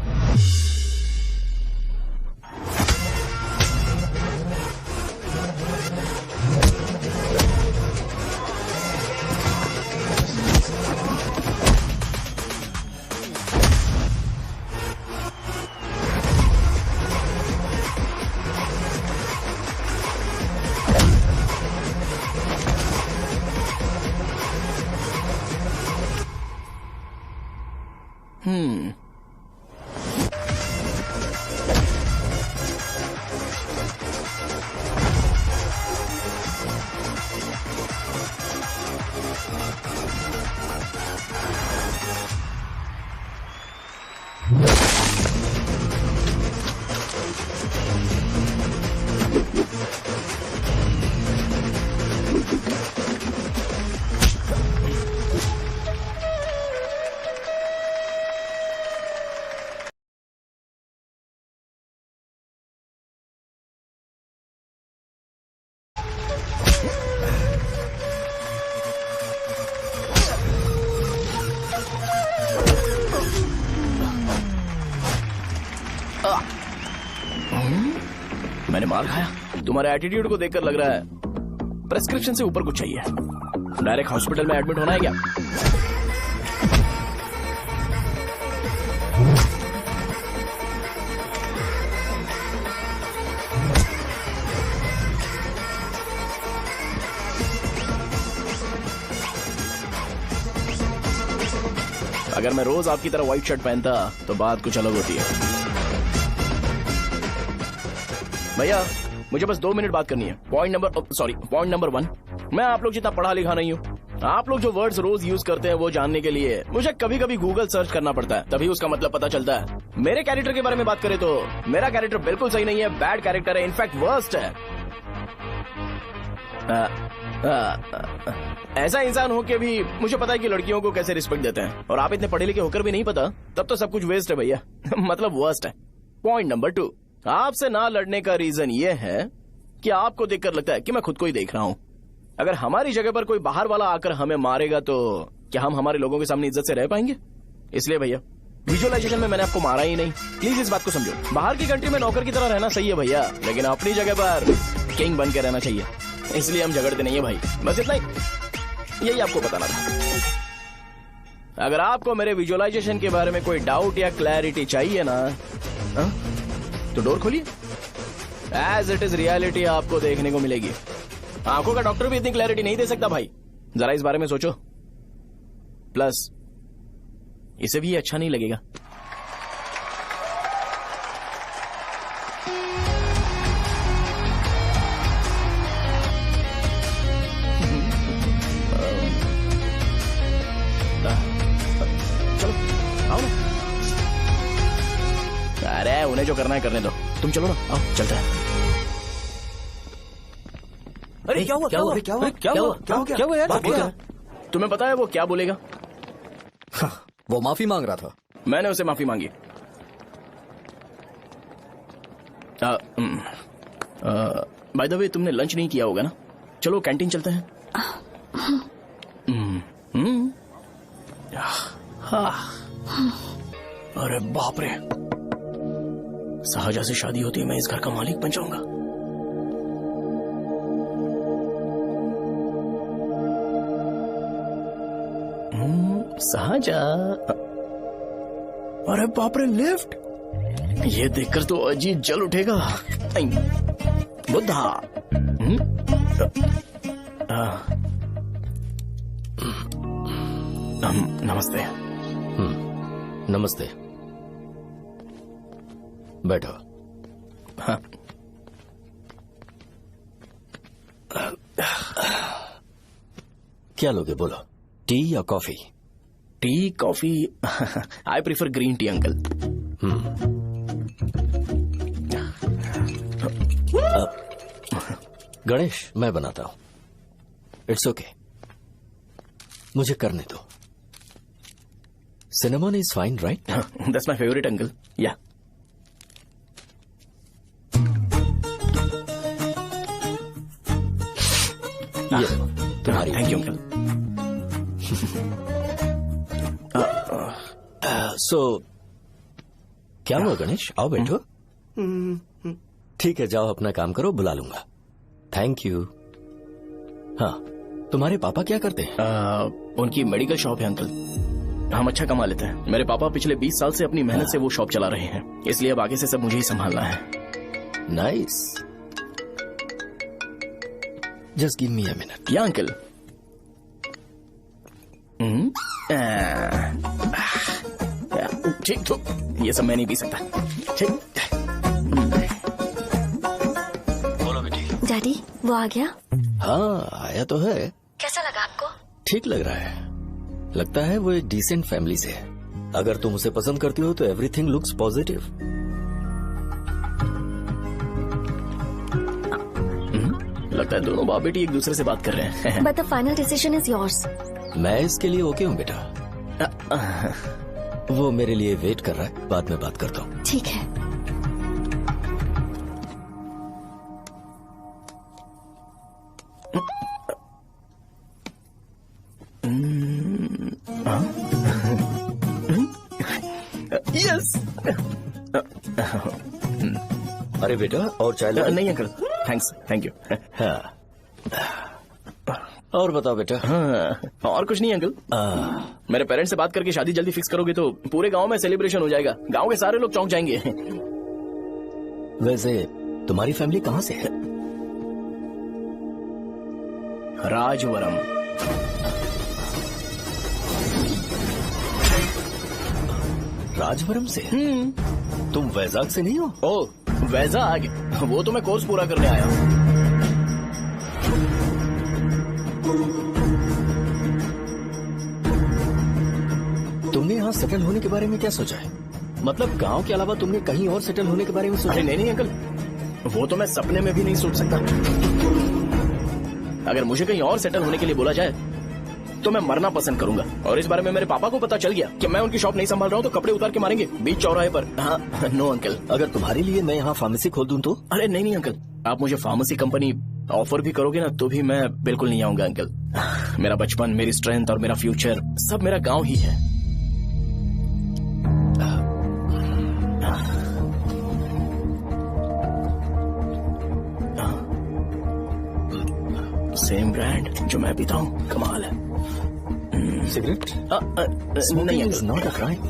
मैंने मार खाया। तुम्हारे एटीट्यूड को देखकर लग रहा है प्रेस्क्रिप्शन से ऊपर कुछ चाहिए। डायरेक्ट हॉस्पिटल में एडमिट होना है क्या? अगर मैं रोज आपकी तरह व्हाइट शर्ट पहनता तो बात कुछ अलग होती है। भैया मुझे बस 2 मिनट बात करनी है। पॉइंट नंबर 1, मैं आप लोग जितना पढ़ा लिखा नहीं हूँ। आप लोग जो वर्ड्स रोज यूज करते हैं वो जानने के लिए मुझे कभी कभी गूगल सर्च करना पड़ता है, तभी उसका मतलब पता चलता है। मेरे कैरेक्टर के बारे में बात करें तो मेरा कैरेक्टर बिल्कुल सही नहीं है, बैड कैरेक्टर है, इनफैक्ट वर्स्ट है। ऐसा इंसान हो के भी मुझे पता है कि लड़कियों को कैसे रिस्पेक्ट देते हैं, और आप इतने पढ़े लिखे होकर भी नहीं पता, तब तो सब कुछ वेस्ट है भैया। मतलब वर्स्ट है। पॉइंट नंबर 2, आपसे ना लड़ने का रीजन ये है कि आपको देखकर लगता है कि मैं खुद को ही देख रहा हूँ। अगर हमारी जगह पर कोई बाहर वाला आकर हमें मारेगा तो क्या हम हमारे लोगों के सामने इज्जत से रह पाएंगे? इसलिए भैया विजुअलाइजेशन में मैंने आपको मारा ही नहीं, प्लीज इस बात को समझो। बाहर की कंट्री में नौकर की तरह रहना सही है भैया, लेकिन अपनी जगह पर किंग बन के रहना चाहिए। इसलिए हम झगड़ते नहीं है भाई, बस इतना ही, यही आपको बताना था। अगर आपको मेरे विजुअलाइजेशन के बारे में कोई डाउट या क्लैरिटी चाहिए ना, तो डोर खोलिए। एज इट इज रियलिटी आपको देखने को मिलेगी। आंखों का डॉक्टर भी इतनी क्लैरिटी नहीं दे सकता भाई, जरा इस बारे में सोचो। प्लस इसे भी अच्छा नहीं लगेगा। चलो आओ ना। अरे उन्हें जो करना है करने दो, तुम चलो ना, आओ चलते हैं। अरे क्या हुआ? क्या हुआ? क्या हुआ? क्या हुआ? क्या हुआ यार? तुम्हें पता है वो क्या बोलेगा? वो माफी मांग रहा था। मैंने उसे माफी मांगी। बाय द वे तुमने लंच नहीं किया होगा ना? चलो कैंटीन चलते हैं। अरे बाप रे, शाहजहां से शादी होती है मैं इस घर का मालिक बन जाऊंगा। शाहजहां, अरे बाप रे, लिफ्ट! ये देखकर तो अजीत जल उठेगा। बुद्धा। नमस्ते। नमस्ते, बैठो। हाँ। क्या लोगे बोलो, टी या coffee? T, coffee? I prefer green tea uncle. Ganesh, मैं बनाता हूं। इट्स ओके, मुझे करने दो। Cinnamon is fine, right? That's my favourite uncle. या ये तुम्हारी। Thank you uncle. सो क्या हुआ गणेश? आओ बैठो। ठीक है, जाओ अपना काम करो, बुला लूंगा। Thank you. हाँ, तुम्हारे पापा क्या करते हैं? उनकी मेडिकल शॉप है अंकल। हम अच्छा कमा लेते हैं। मेरे पापा पिछले 20 साल से अपनी मेहनत से वो शॉप चला रहे हैं, इसलिए अब आगे से सब मुझे ही संभालना है। Nice. Just give me a minute. या अंकल। ठीक, तो ये सब मैं नहीं पी सकता। ठीक। बोलो बेटी। डैडी, वो आ गया? हाँ, आया तो है। कैसा लगा आपको? ठीक लग रहा है। लगता है वो एक डिसेंट फैमिली से है। अगर तुम उसे पसंद करती हो तो एवरीथिंग लुक्स पॉजिटिव। लगता है दोनों बाप बेटी एक दूसरे से बात कर रहे हैं। But the final decision is yours. मैं इसके लिए ओके हूँ बेटा। वो मेरे लिए वेट कर रहा है, बाद में बात करता हूँ। ठीक है। यस। अरे बेटा, और चाय नहीं अंकल, थैंक्स, थैंक यू। हाँ। और बताओ बेटा। हाँ, और कुछ नहीं अंकल। मेरे पेरेंट्स से बात करके शादी जल्दी फिक्स करोगे तो पूरे गांव में सेलिब्रेशन हो जाएगा। गांव के सारे लोग चौंक जाएंगे। वैसे तुम्हारी फैमिली कहाँ से है? राजवरम। राजवरम से? तुम वैजाग से नहीं हो? ओ, वैजाग? वो तो मैं कोर्स पूरा करने आया हूँ। सेटल होने के बारे में क्या सोचा है? मतलब गांव के अलावा तुमने कहीं और सेटल होने के बारे में सोचा? अरे नहीं अंकल, वो तो मैं सपने में भी नहीं सोच सकता। अगर मुझे कहीं और सेटल होने के लिए बोला जाए तो मैं मरना पसंद करूंगा। और इस बारे में मेरे पापा को पता चल गया कि मैं उनकी शॉप नहीं संभाल रहा हूँ तो कपड़े उतार के मारेंगे बीच चौराहे पर। हाँ, नो अंकल। अगर तुम्हारे लिए मैं यहाँ फार्मेसी खोल दूं तो? अरे नहीं अंकल, आप मुझे फार्मेसी कंपनी ऑफर भी करोगे ना तो भी मैं बिल्कुल नहीं आऊंगा अंकल। मेरा बचपन, मेरी स्ट्रेंथ और मेरा फ्यूचर सब मेरा गांव ही है। सेम ब्रांड जो मैं पीता हूँ, कमाल है। सिगरेट? नहीं इज नॉट अ क्राइम।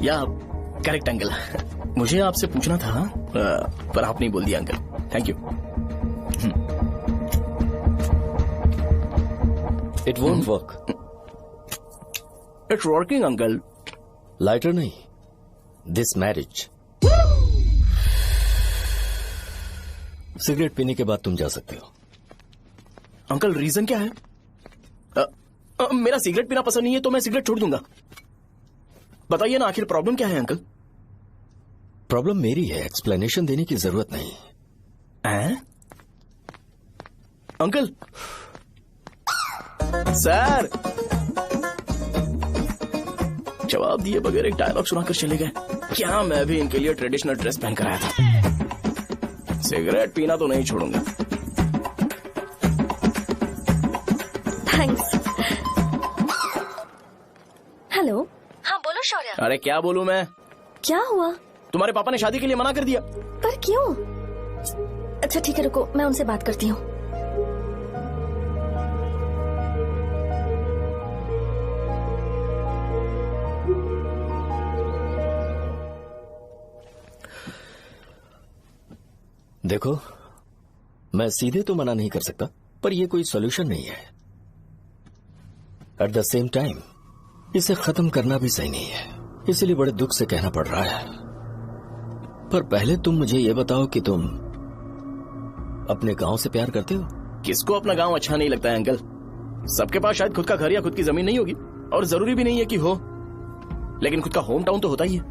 या करेक्ट अंकल। मुझे आपसे पूछना था पर आप नहीं बोल दिया uncle. Thank you. It won't work. It's working uncle. Lighter नहीं, दिस मैरिज। सिगरेट पीने के बाद तुम जा सकते हो। अंकल रीजन क्या है? मेरा सिगरेट पीना पसंद नहीं है तो मैं सिगरेट छोड़ दूंगा। बताइए ना आखिर प्रॉब्लम क्या है अंकल? प्रॉब्लम मेरी है, एक्सप्लेनेशन देने की जरूरत नहीं है। अंकल सर जवाब दिए बगैर एक डायलॉग सुनाकर चले गए। क्या मैं भी इनके लिए ट्रेडिशनल ड्रेस पहन कर आया था। सिगरेट पीना तो नहीं छोड़ूंगा। थैंक्स। हेलो। हाँ बोलो शौर्य। अरे क्या बोलूं मैं? क्या हुआ? तुम्हारे पापा ने शादी के लिए मना कर दिया। पर क्यों? अच्छा ठीक है रुको, मैं उनसे बात करती हूँ। देखो, मैं सीधे तो मना नहीं कर सकता पर यह कोई सॉल्यूशन नहीं है। एट द सेम टाइम इसे खत्म करना भी सही नहीं है, इसलिए बड़े दुख से कहना पड़ रहा है। पर पहले तुम मुझे ये बताओ कि तुम अपने गांव से प्यार करते हो? किसको अपना गांव अच्छा नहीं लगता है अंकल? सबके पास शायद खुद का घर या खुद की जमीन नहीं होगी और जरूरी भी नहीं है कि हो, लेकिन खुद का होम टाउन तो होता ही है।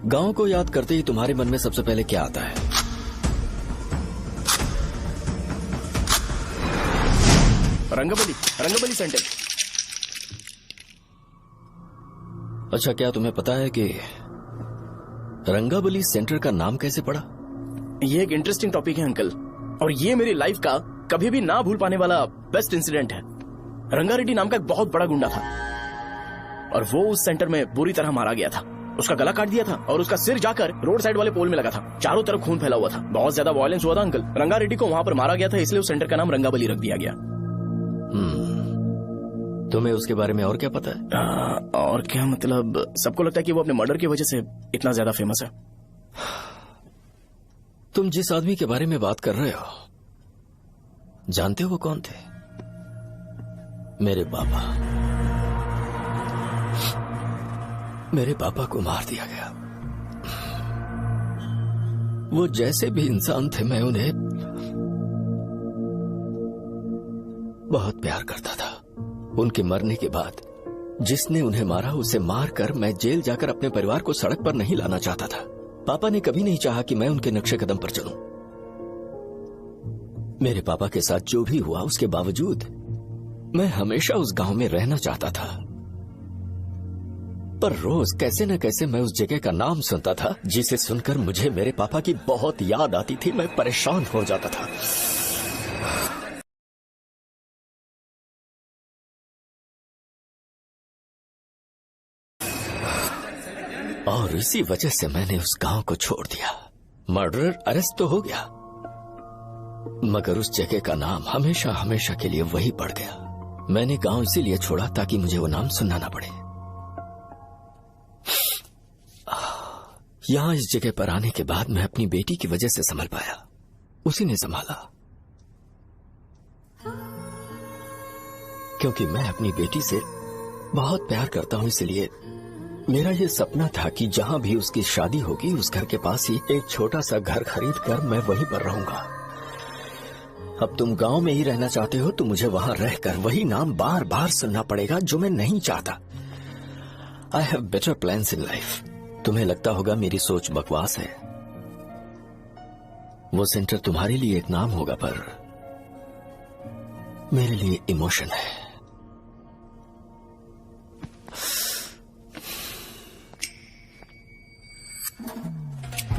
गांव को याद करते ही तुम्हारे मन में सबसे पहले क्या आता है? रंगबली सेंटर। अच्छा, क्या तुम्हें पता है कि रंगाबली सेंटर का नाम कैसे पड़ा? ये एक इंटरेस्टिंग टॉपिक है अंकल, और ये मेरी लाइफ का कभी भी ना भूल पाने वाला बेस्ट इंसिडेंट है। रंगारेड्डी नाम का एक बहुत बड़ा गुंडा था और वो उस सेंटर में बुरी तरह मारा गया था। उसका गला काट दिया था और उसका सिर जाकर रोड साइड वाले पोल में लगा था। चारों तरफ खून फैला हुआ था, बहुत ज्यादा वायलेंस हुआ था अंकल। रंगारेड्डी को वहां पर मारा गया था, इसलिए उस सेंटर का नाम रंगाबली रख दिया गया। तुम्हें उसके बारे में और क्या पता है? और क्या मतलब, सबको लगता है कि वो अपने मर्डर की वजह से इतना ज्यादा फेमस है। तुम जिस आदमी के बारे में बात कर रहे हो, जानते हो वो कौन थे? मेरे पापा। मेरे पापा को मार दिया गया। वो जैसे भी इंसान थे, मैं उन्हें बहुत प्यार करता था। उनके मरने के बाद जिसने उन्हें मारा उसे मारकर मैं जेल जाकर अपने परिवार को सड़क पर नहीं लाना चाहता था। पापा ने कभी नहीं चाहा कि मैं उनके नक्शे कदम पर चलूं। मेरे पापा के साथ जो भी हुआ उसके बावजूद मैं हमेशा उस गांव में रहना चाहता था। पर रोज कैसे न कैसे मैं उस जगह का नाम सुनता था, जिसे सुनकर मुझे मेरे पापा की बहुत याद आती थी। मैं परेशान हो जाता था। और इसी वजह से मैंने उस गांव को छोड़ दिया। मर्डरर अरेस्ट तो हो गया, मगर उस जगह का नाम हमेशा हमेशा के लिए वही पड़ गया। मैंने गांव इसीलिए छोड़ा ताकि मुझे वो नाम सुनना ना पड़े। यहां इस जगह पर आने के बाद मैं अपनी बेटी की वजह से संभल पाया, उसी ने संभाला। क्योंकि मैं अपनी बेटी से बहुत प्यार करता हूं, इसलिए मेरा ये सपना था कि जहां भी उसकी शादी होगी उस घर के पास ही एक छोटा सा घर खरीद कर मैं वहीं पर रहूंगा। अब तुम गांव में ही रहना चाहते हो तो मुझे वहां रहकर वही नाम बार बार सुनना पड़ेगा, जो मैं नहीं चाहता। I have better plans in life. तुम्हें लगता होगा मेरी सोच बकवास है। वो सेंटर तुम्हारे लिए एक नाम होगा, पर मेरे लिए इमोशन है।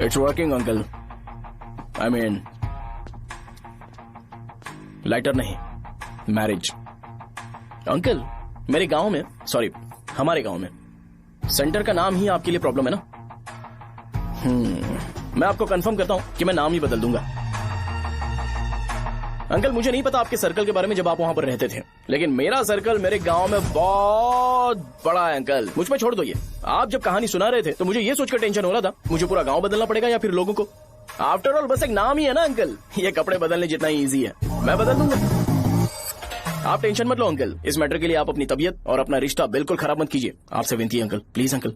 It's working uncle. I mean lighter नहीं, मैरिज। अंकल मेरे गांव में, सॉरी हमारे गांव में सेंटर का नाम ही आपके लिए प्रॉब्लम है ना? मैं आपको कंफर्म करता हूं कि मैं नाम ही बदल दूंगा। अंकल मुझे नहीं पता आपके सर्कल के बारे में जब आप वहां पर रहते थे, लेकिन मेरा सर्कल मेरे गांव में बहुत बड़ा है अंकल। मुझ पे छोड़ दो ये। आप जब कहानी सुना रहे थे तो मुझे ये सोचकर टेंशन हो रहा था मुझे पूरा गांव बदलना पड़ेगा या फिर लोगों को। आफ्टर ऑल बस एक नाम ही है ना अंकल, ये कपड़े बदलने जितना ही ईजी है, मैं बदल दूंगा। आप टेंशन मत लो अंकल, इस मैटर के लिए आप अपनी तबीयत और अपना रिश्ता बिल्कुल खराब मत कीजिए। आपसे विनती है अंकल, प्लीज अंकल।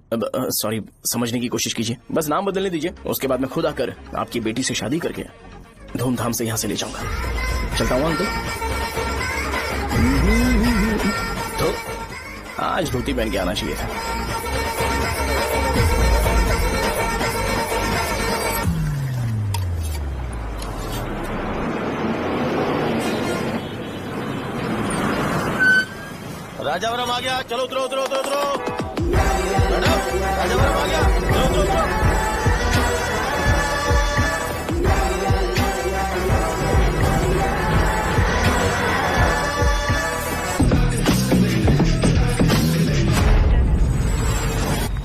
सॉरी, समझने की कोशिश कीजिए, बस नाम बदलने दीजिए। उसके बाद मैं खुद आकर आपकी बेटी से शादी करके धूमधाम से यहाँ से ले जाऊंगा। चलता हूँ अंकल। तो आज धोती पहन के आना चाहिए था। राजावरम आ गया, चलो उतरो उतरो उतरो उतरो। मैडम राजावरम आ गया, चलो उतरो उतरो।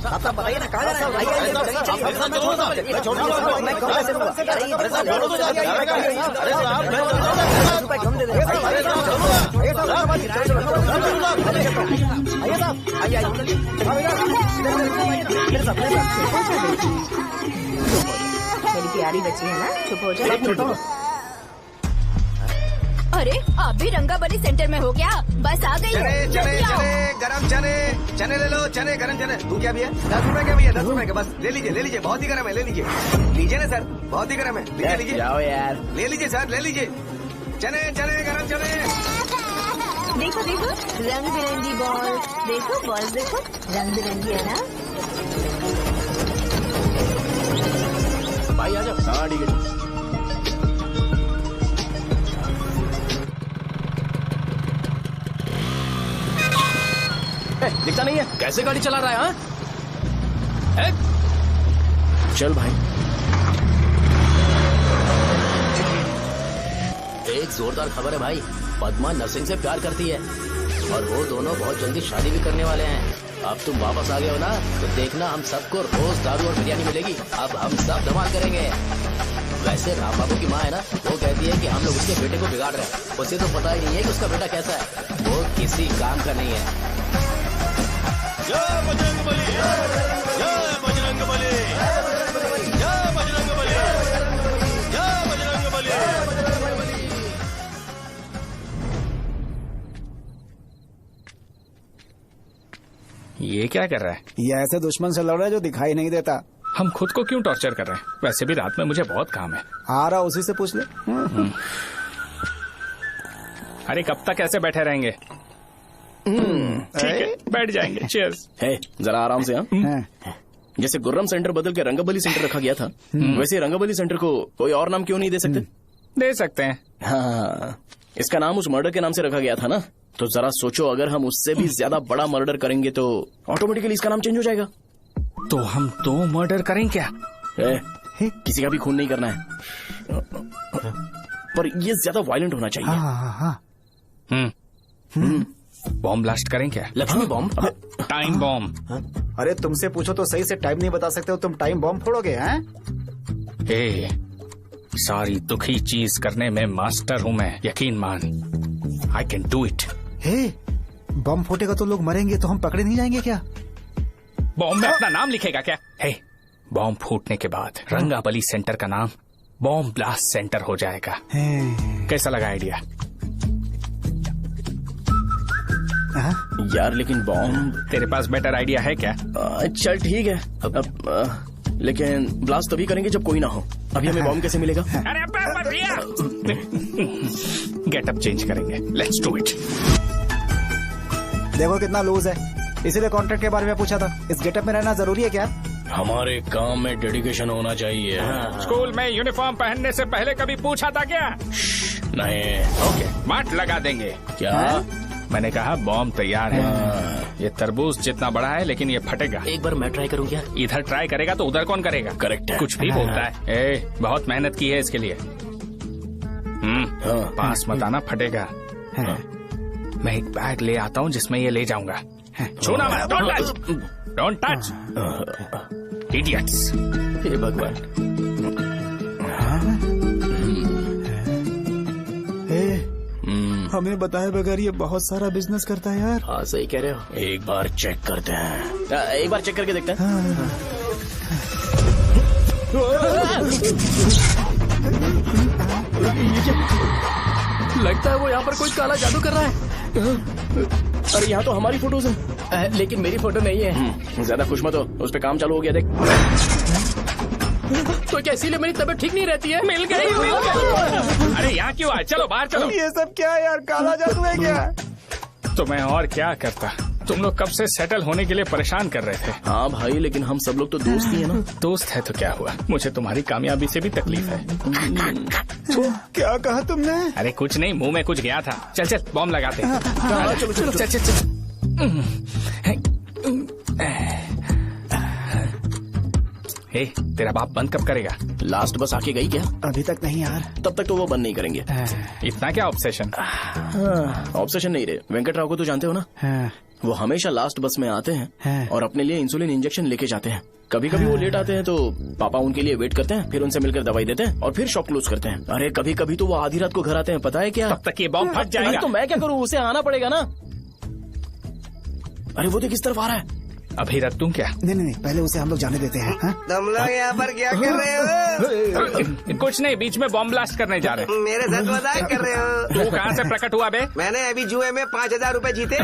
आप बताइए ना कहाँ जा रहे हैं? मेरी प्यारी बच्ची है ना, चुप हो जाए। अरे आप भी रंगाबली सेंटर में हो क्या? बस आ गई है। चने चने चने गरम चने, चने ले लो, चने गरम चने। तू क्या भी है? 10 रुपए का भी है, 10 रुपए का, बस ले लीजिए ले लीजिए, बहुत ही गरम है, ले लीजिए लीजिए ना सर, बहुत ही गरम है, लीजिए लीजिए। जाओ यार, ले लीजिए सर, ले लीजिए। चने चने गरम चने। देखो देखो रंग बिरंगी बॉल, देखो बॉल देखो रंग बिरंगी है ना। भाई आ जाओ। हाँ ठीक है। दिखता नहीं है, कैसे गाड़ी चला रहा है? हाँ? चल भाई। एक जोरदार खबर है भाई, पद्मा नर्सिंग से प्यार करती है और वो दोनों बहुत जल्दी शादी भी करने वाले हैं। अब तुम वापस आ गए हो ना, तो देखना हम सबको रोज दारू और बिरयानी मिलेगी। अब हम सब धमाल करेंगे। वैसे राम बाबू की माँ है ना, वो कहती है कि हम लोग उसके बेटे को बिगाड़ रहे हैं। उसे तो पता ही नहीं है कि उसका बेटा कैसा है, वो किसी काम का नहीं है। जय बजरंग बली, जय बजरंग बली, जय बजरंग बली, जय बजरंग बली। ये क्या कर रहा है? ये ऐसे दुश्मन से लड़ रहा है जो दिखाई नहीं देता। हम खुद को क्यों टॉर्चर कर रहे हैं? वैसे भी रात में मुझे बहुत काम है। आ रहा उसी से पूछ ले। अरे कब तक ऐसे बैठे रहेंगे? ठीक है, बैठ जाएंगे। चीयर्स। है जरा आराम से। हाँ, जैसे गुर्रम सेंटर बदल के रंगाबली सेंटर रखा गया था, वैसे रंगाबली सेंटर को कोई और नाम क्यों नहीं दे सकते? दे सकते हैं। हाँ, इसका नाम उस मर्डर के नाम से रखा गया था ना, तो जरा सोचो अगर हम उससे भी ज्यादा बड़ा मर्डर करेंगे तो ऑटोमेटिकली इसका नाम चेंज हो जाएगा। तो हम 2 मर्डर करें क्या? किसी का भी खून नहीं करना है, पर ये ज्यादा वायलेंट होना चाहिए। बॉम्ब ब्लास्ट करें क्या? Lakshmi bomb, time bomb. अरे तुमसे पूछो तो सही से टाइम नहीं बता सकते हो, तुम टाइम बॉम्ब फोड़ोगे? हैं? ए, सारी दुखी चीज करने में मास्टर हूँ मैं, यकीन मान। I can do it. बम फूटेगा तो लोग मरेंगे, तो हम पकड़े नहीं जाएंगे क्या? बॉम्ब में अपना नाम लिखेगा क्या? हे, बॉम्ब फूटने के बाद रंगाबली सेंटर का नाम बॉम्ब ब्लास्ट सेंटर हो जाएगा। कैसा लगा आइडिया? यार लेकिन बॉम्ब, तेरे पास बेटर आइडिया है क्या? चल ठीक है, लेकिन ब्लास्ट तभी करेंगे जब कोई ना हो। अभी हमें बॉम्ब कैसे मिलेगा? अरे भैया, गेटअप चेंज करेंगे। Let's do it. देखो कितना लूज है। इसीलिए कॉन्ट्रैक्ट के बारे में पूछा था। इस गेटअप में रहना जरूरी है क्या? हमारे काम में डेडिकेशन होना चाहिए। स्कूल में यूनिफॉर्म पहनने से पहले कभी पूछा था क्या? नहीं। ओके, माट लगा देंगे। क्या? मैंने कहा बॉम्ब तैयार है। ये तरबूज जितना बड़ा है लेकिन ये फटेगा। एक बार मैं ट्राई करूं क्या? इधर ट्राई करेगा तो उधर कौन करेगा? करेक्ट है। कुछ भी बोलता है। बहुत मेहनत की है इसके लिए। पास मत आना, फटेगा। मैं एक बैग ले आता हूँ जिसमें ये ले जाऊंगा। छूना मत, डोंट टच, इडियट्स। हे भगवान। हमें बताए बगैर ये बहुत सारा बिजनेस करता है यार। हाँ सही कह रहे हो। एक बार चेक करते हैं। एक बार चेक करके देखते हैं। लगता है वो यहाँ पर कोई काला जादू कर रहा है। अरे यहाँ तो हमारी फोटोज हैं, लेकिन मेरी फोटो नहीं है। ज्यादा खुश मत हो, उस पे काम चालू हो गया। देख तो क्या इसीलिए मेरी तबीयत ठीक नहीं रहती है? मिल गई। अरे यहाँ क्यों आए? चलो बाहर चलो। ये सब क्या है यार? काला जादू है क्या? तो मैं और क्या करता? तुम लोग कब से सेटल होने के लिए परेशान कर रहे थे। हाँ भाई, लेकिन हम सब लोग तो दोस्त ही है ना। दोस्त है तो क्या हुआ? मुझे तुम्हारी कामयाबी से भी तकलीफ है। क्या कहा तुमने? अरे कुछ नहीं, मुंह में कुछ गया था। चल चल बॉम्ब लगाते। चलो चलो चल चल चल। हे, तेरा बाप बंद कब करेगा? लास्ट बस आके गई क्या? अभी तक नहीं यार। तब तक तो वो बंद नहीं करेंगे। इतना क्या ऑब्सेशन? ऑब्सेशन नहीं रे। वेंकट राव को तो जानते हो ना? वो हमेशा लास्ट बस में आते हैं और अपने लिए इंसुलिन इंजेक्शन लेके जाते हैं। कभी कभी वो लेट आते हैं तो पापा उनके लिए वेट करते हैं, फिर उनसे मिलकर दवाई देते हैं और फिर शॉप क्लोज करते हैं। अरे कभी कभी तो वो आधी रात को घर आते हैं, पता है क्या? तब तक ये बॉम्ब फट जाएगा। तो मैं क्या करूँ? उसे आना पड़ेगा ना। अरे वो तो किस तरफ आ रहा है? अभी रख दूं क्या? नहीं, पहले उसे हम लोग जाने देते हैं। तुम लोग यहाँ पर क्या कर रहे हो? कुछ नहीं, बीच में बॉम्ब ब्लास्ट करने जा रहे हैं। मेरे साथ मजाक कर रहे हो? तू कहाँ से प्रकट हुआ बे? मैंने अभी जुए में 5,000 रूपए जीते।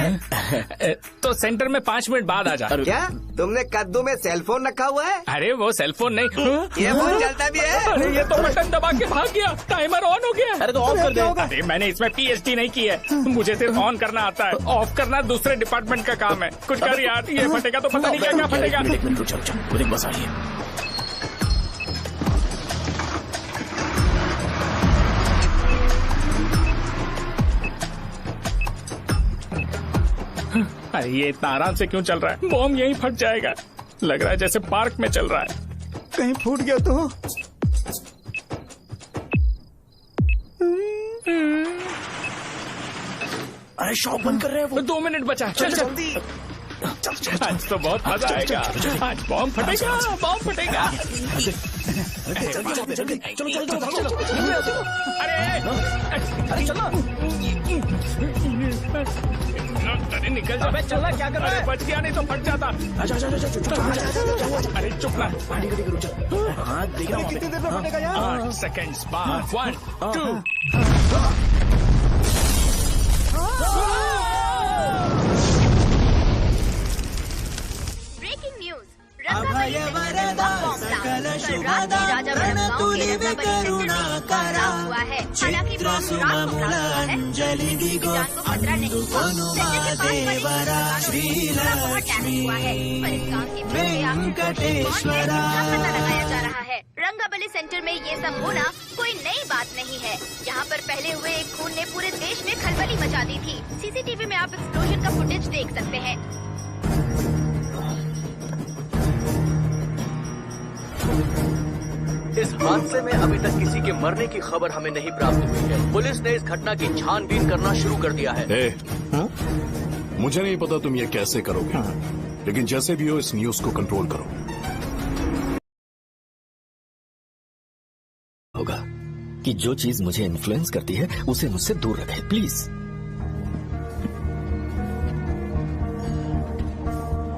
तो सेंटर में 5 मिनट बाद आ जा। क्या तुमने कद्दू में सेलफोन रखा हुआ है? अरे वो सेलफोन नहीं, ये फोन चलता भी है। अरे ये तो बटन दबा के भाग गया, टाइमर ऑन हो गया। अरे तो ऑफ कर दे। अरे मैंने इसमें PhD नहीं की है, मुझे सिर्फ ऑन करना आता है। ऑफ करना दूसरे डिपार्टमेंट का काम है। कुछ कर यार, ये फटेगा तो पता नहीं क्या फटेगा। एक मिनट रुक जा, वो देख बस आ रही है। अरे ये इतना आराम से क्यों चल रहा है? बॉम्ब यहीं फट जाएगा। लग रहा है जैसे पार्क में चल रहा है। कहीं फूट गया तो? अरे शॉप बंद कर रहे हैं वो। 2 मिनट बचा। चल जल्दी। आज तो बहुत मजा आएगा। आज बॉम्ब फटेगा, बॉम्ब फटेगा। अरे चलो। अरे निकल जा। चलना क्या कर रहा है? बच गया, नहीं तो फट जाता। अरे चुप ना। हाँ देख रहा हूँ। कितनी देर में फटेगा यार? 8 सेकेंड्स बाद। 1 2। Breaking news. रंगाबली सेंटर में बॉम्ब ब्लास्ट। कल रात में राजावरम गांव के रंगाबली सेंटर में पथराव हुआ है। हालांकि बॉम्ब रात को ब्लास्ट हुआ है, किसी की जान को खतरा नहीं हुआ। सेंटर के पास बने बहुत डैमेज हुआ है, पर इस गांव की प्रक्रिया कौन है इसका पता लगाया जा रहा है। रंगाबली सेंटर में ये सब होना कोई नई बात नहीं है। यहाँ पर पहले हुए एक खून ने पूरे देश में खलबली मचा दी थी। CCTV में आप एक्सप्लोजन का फुटेज देख सकते हैं। इस हादसे में अभी तक किसी के मरने की खबर हमें नहीं प्राप्त हुई है। पुलिस ने इस घटना की छानबीन करना शुरू कर दिया है। मुझे नहीं पता तुम ये कैसे करोगे, लेकिन जैसे भी हो इस न्यूज को कंट्रोल करो। होगा कि जो चीज मुझे इन्फ्लुएंस करती है उसे मुझसे दूर रखे, प्लीज।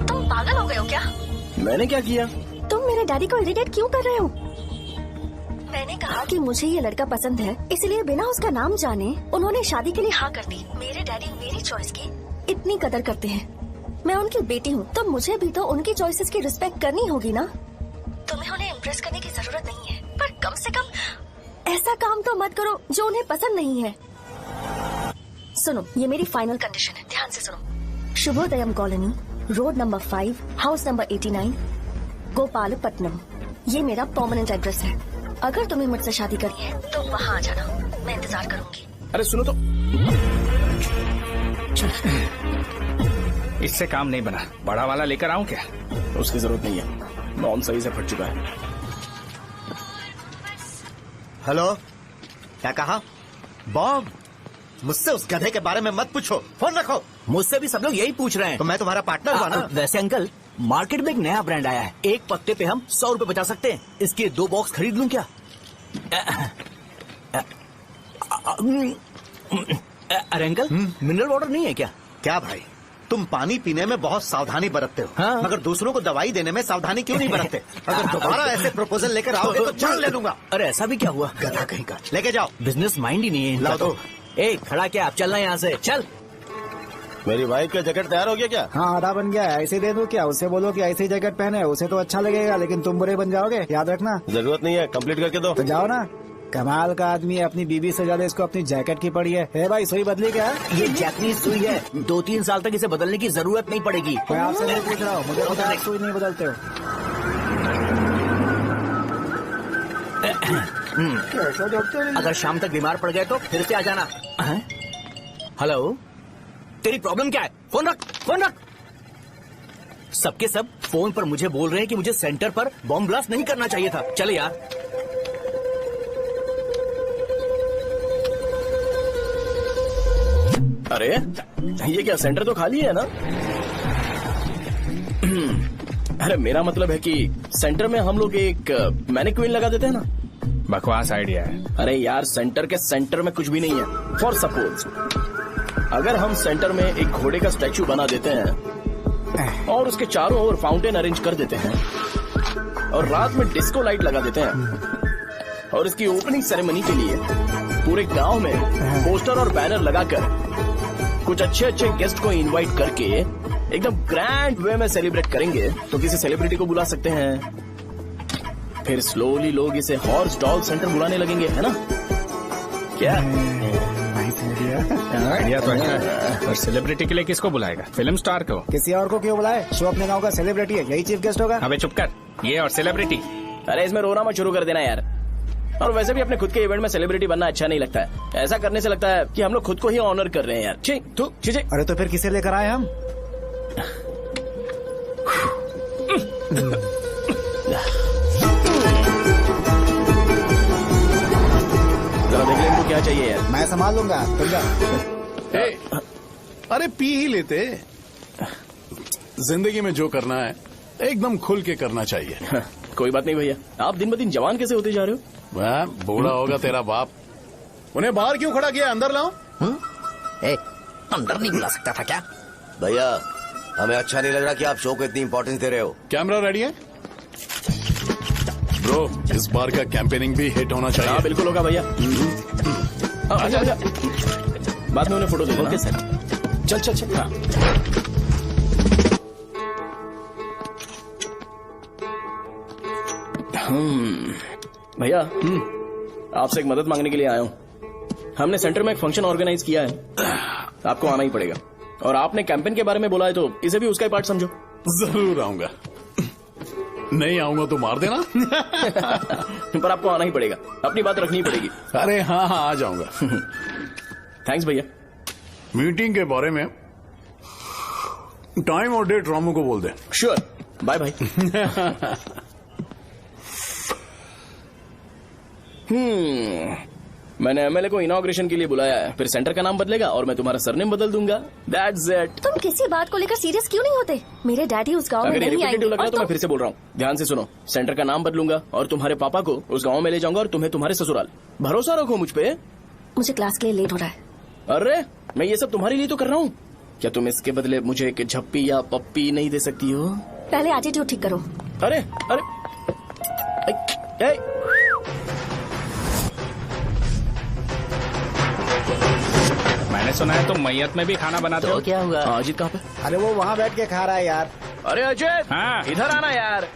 तुम पागल हो गए हो क्या? मैंने क्या किया? तुम मेरे डैडी को इरिटेट क्यों कर रहे हो? मैंने कहा कि मुझे ये लड़का पसंद है, इसलिए बिना उसका नाम जाने उन्होंने शादी के लिए हाँ कर दी। मेरे डैडी मेरी चॉइस की इतनी कदर करते हैं। मैं उनकी बेटी हूँ, तो मुझे भी तो उनकी चॉइसेस की रिस्पेक्ट करनी होगी ना। तुम्हें उन्हें इम्प्रेस करने की जरूरत नहीं है, पर कम से कम ऐसा काम तो मत करो जो उन्हें पसंद नहीं है। सुनो, ये मेरी फाइनल कंडीशन है, ध्यान से सुनो। Shubhodayam colony, road number 5, house number 89, Gopalapatnam. ये मेरा परमानेंट एड्रेस है। अगर तुम्हें मुझसे शादी करनी है तो वहाँ आ जाना, मैं इंतजार करूंगी। अरे सुनो तो, इससे काम नहीं बना। बड़ा वाला लेकर आऊं क्या? उसकी जरूरत नहीं है, बॉम्ब सही से फट चुका है। हेलो, क्या कहा? बॉम्ब? मुझसे उस गधे के बारे में मत पूछो, फोन रखो। मुझसे भी सब लोग यही पूछ रहे हैं। तो मैं तुम्हारा पार्टनर हुआ ना। वैसे अंकल, मार्केट में एक नया ब्रांड आया है, एक पत्ते पे हम 100 रुपए बचा सकते हैं। इसके 2 बॉक्स खरीद लूं क्या? अरे अंकल, मिनरल वाटर नहीं है क्या? क्या भाई, तुम पानी पीने में बहुत सावधानी बरतते हो, हाँ? मगर दूसरों को दवाई देने में सावधानी क्यों नहीं बरतते? अगर दोबारा ऐसे प्रपोजल लेकर आओगे तो जान ले लूंगा। अरे ऐसा भी क्या हुआ? गधा कहीं का, लेके जाओ। बिजनेस माइंड ही नहीं है इनका। लाओ दो। ए, खड़ा क्या? आप चलना यहाँ से, चल। मेरी वाइफ का जैकेट तैयार हो गया क्या? हाँ, आधा बन गया है। ऐसे दे दो क्या? उससे बोलो कि ऐसे ही जैकेट पहने, उसे तो अच्छा लगेगा, लेकिन तुम बुरे बन जाओगे, याद रखना। जरूरत नहीं है, कंप्लीट करके दो। तो जाओ ना। कमाल का आदमी है, अपनी बीबी से ज्यादा इसको अपनी जैकेट की पड़ी है। ए भाई, सुई बदली क्या? ये जैपनीज सुई है, 2-3 साल तक इसे बदलने की जरूरत नहीं पड़ेगी। मैं आपसे नहीं पूछ रहा हूँ, मुझे पता है सुई नहीं बदलते हो। अगर शाम तक बीमार पड़ गए तो फिर से आ जाना। हेलो, तेरी प्रॉब्लम क्या है? फोन रख, फोन रख। सबके सब फोन पर मुझे बोल रहे हैं कि मुझे सेंटर पर बॉम्ब ब्लास्ट नहीं करना चाहिए था। चले यार। अरे ये क्या, सेंटर तो खाली है ना? अरे मेरा मतलब है कि सेंटर में हम लोग एक मैनिक्विन लगा देते हैं ना। बकवास आइडिया है। अरे यार, सेंटर के सेंटर में कुछ भी नहीं है। फॉर सपोज अगर हम सेंटर में एक घोड़े का स्टैचू बना देते हैं और उसके चारों ओर फाउंटेन अरेंज कर देते हैं और रात में डिस्को लाइट लगा देते हैं और इसकी ओपनिंग सेरेमनी के लिए पूरे गांव में पोस्टर और बैनर लगाकर कुछ अच्छे अच्छे गेस्ट को इनवाइट करके एकदम ग्रैंड वे में सेलिब्रेट करेंगे, तो किसी सेलिब्रिटी को बुला सकते हैं। फिर स्लोली लोग इसे हॉर्स डॉग सेंटर बुलाने लगेंगे, है ना? क्या आइडिया तो अच्छा है। और सेलिब्रिटी के लिए किसको बुलाएगा? फिल्म स्टार को। किसी और को क्यों बुलाए? शो अपने गांव का सेलिब्रिटी है, यही चीफ गेस्ट होगा। अबे चुप कर, ये और सेलिब्रिटी। अरे इसमें रोना मत शुरू कर देना यार। और वैसे भी अपने खुद के इवेंट में सेलिब्रिटी बनना अच्छा नहीं लगता है। ऐसा करने से लगता है कि हम लोग खुद को ही ऑनर कर रहे हैं यार। ठीक तू चीजें। अरे तो फिर किसे लेकर आए हम? जरा देख ले इनको क्या चाहिए यार। मैं संभाल लूंगा, तुम जा। अरे पी ही लेते। जिंदगी में जो करना है एकदम खुल के करना चाहिए। कोई बात नहीं भैया, आप दिन ब दिन जवान कैसे होते जा रहे हो? वह बूढ़ा होगा तेरा बाप। उन्हें बाहर क्यों खड़ा किया? अंदर लाओ। अंदर नहीं बुला सकता था क्या? भैया, हमें अच्छा नहीं लग रहा कि आप शो को इतनी इंपॉर्टेंस दे रहे हो। कैमरा रेडी है? ब्रो, इस बार का कैंपेनिंग भी हिट होना चाहिए। हाँ बिल्कुल होगा भैया। आजा आजा, बाद में उन्हें फोटो दे देना। Okay sir. चल चल चल। हाँ। भैया, आपसे एक मदद मांगने के लिए आया हूँ। हमने सेंटर में एक फंक्शन ऑर्गेनाइज किया है, आपको आना ही पड़ेगा। और आपने कैंपेन के बारे में बोला है तो इसे भी उसका ही पार्ट समझो। जरूर आऊंगा। नहीं आऊंगा तो मार देना। पर आपको आना ही पड़ेगा, अपनी बात रखनी पड़ेगी। अरे हाँ हाँ, आ जाऊंगा। थैंक्स भैया। मीटिंग के बारे में टाइम और डेट रामू को बोल दे। Sure, bye bye. मैंने एमएलए को इनॉग्रेशन के लिए बुलाया है, फिर सेंटर का नाम बदलेगा और मैं तुम्हारा सरनेम बदल दूंगा। That's it. तुम किसी बात को लेकर सीरियस क्यों नहीं होते? मेरे डैडी उस गांव में अगर नहीं आएंगे। रिपीटेटिव लग रहा है तो मैं फिर से बोल रहा हूँ, ध्यान से सुनो। सेंटर का नाम बदलूंगा और तुम्हारे पापा को उस गांव में ले जाऊंगा और तुम्हें तुम्हारे ससुराल। भरोसा रखो मुझ पे। मुझे क्लास के लिए लेट हो रहा है। अरे मैं ये सब तुम्हारे लिए तो कर रहा हूँ। क्या तुम इसके बदले मुझे एक झप्पी या पप्पी नहीं दे सकती हो? पहले एटीट्यूड ठीक करो। अरे अरे मैंने सुना है तुम मैयत में भी खाना बनाते हो। क्या हुआ? अजीत कहाँ पे? अरे वो वहाँ बैठ के खा रहा है यार। अरे अजय, हाँ। इधर आना यार।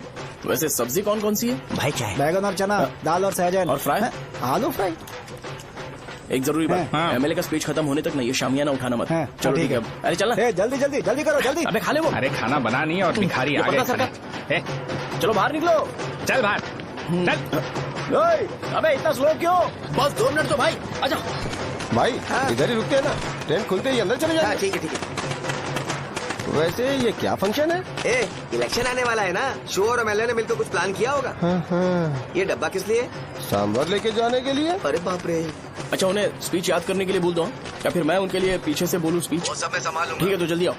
वैसे सब्जी कौन कौन सी है? भाई क्या है? बैगन और चना, दाल और सहजन और फ्राई? आलू फ्राई। एक जरूरी बात, एमएलए का स्पीच खत्म होने तक ना ये शामियाना उठाना मत। चलो ठीक है। अरे चल ना। जल्दी जल्दी जल्दी करो जल्दी। अबे खा ले वो। अरे खाना बना नहीं और भिखारी आ गए। चलो बाहर निकलो। चल बाहर चल। अबे इतना स्लो क्यों? बस 2 मिनट तो भाई। आजा भाई इधर ही रुकते हैं ना, ट्रेन खुलते ही अंदर चले जाए। ठीक है ठीक है। वैसे ये क्या फंक्शन है? इलेक्शन आने वाला है ना, शो और एमएलए ने मिलकर कुछ प्लान किया होगा। ये डब्बा किस लिए? सांभर लेके जाने के लिए। अरे बाप रे। अच्छा उन्हें स्पीच याद करने के लिए बोल दो या फिर मैं उनके लिए पीछे से बोलूं स्पीच? वो सब मैं संभालूंगा। ठीक है तो जल्दी आओ।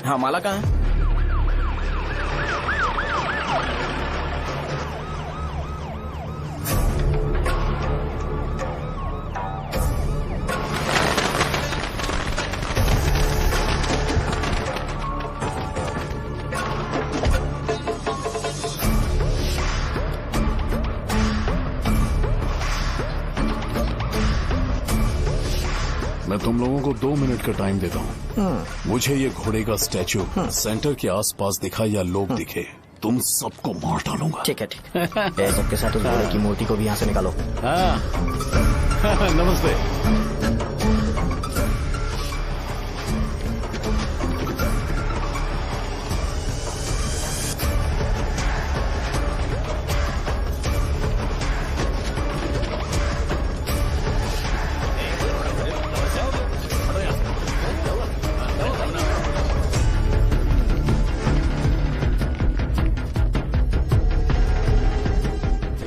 हाँ माला कहाँ है? मैं तुम लोगों को 2 मिनट का टाइम देता हूँ। मुझे ये घोड़े का स्टैचू सेंटर के आसपास दिखा या लोग दिखे, तुम सबको मार डालूंगा। ठीक है ठीक है। सबके साथ उस घोड़े की मूर्ति को भी यहाँ से निकालो। नमस्ते।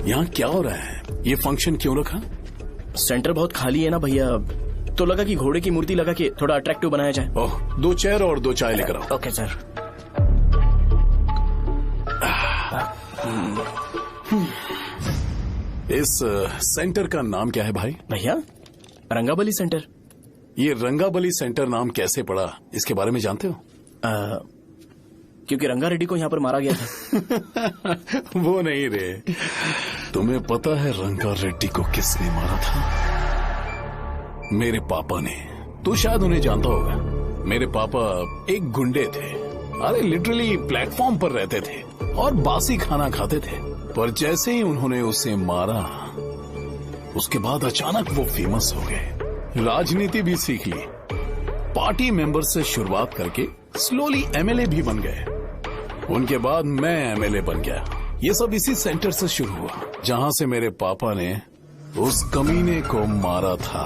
यहाँ क्या हो रहा है? ये फंक्शन क्यों रखा? सेंटर बहुत खाली है ना भैया, तो लगा कि घोड़े की मूर्ति लगा के थोड़ा अट्रैक्टिव बनाया जाए। ओह 2 चेयर और 2 चाय लेकर आओ। Okay sir. इस सेंटर का नाम क्या है भाई? भैया रंगाबली सेंटर। ये रंगाबली सेंटर नाम कैसे पड़ा, इसके बारे में जानते हो? क्योंकि रंगा रेड्डी को यहाँ पर मारा गया था। वो नहीं रे, तुम्हें पता है रंगा रेड्डी को किसने मारा था? मेरे पापा ने। तू शायद उन्हें जानता होगा। मेरे पापा एक गुंडे थे। अरे लिटरली प्लेटफॉर्म पर रहते थे और बासी खाना खाते थे, पर जैसे ही उन्होंने उसे मारा उसके बाद अचानक वो फेमस हो गए। राजनीति भी सीख ली, पार्टी मेंबर से शुरुआत करके स्लोली एमएलए भी बन गए। उनके बाद मैं एमएलए बन गया। ये सब इसी सेंटर से शुरू हुआ जहां से मेरे पापा ने उस कमीने को मारा था।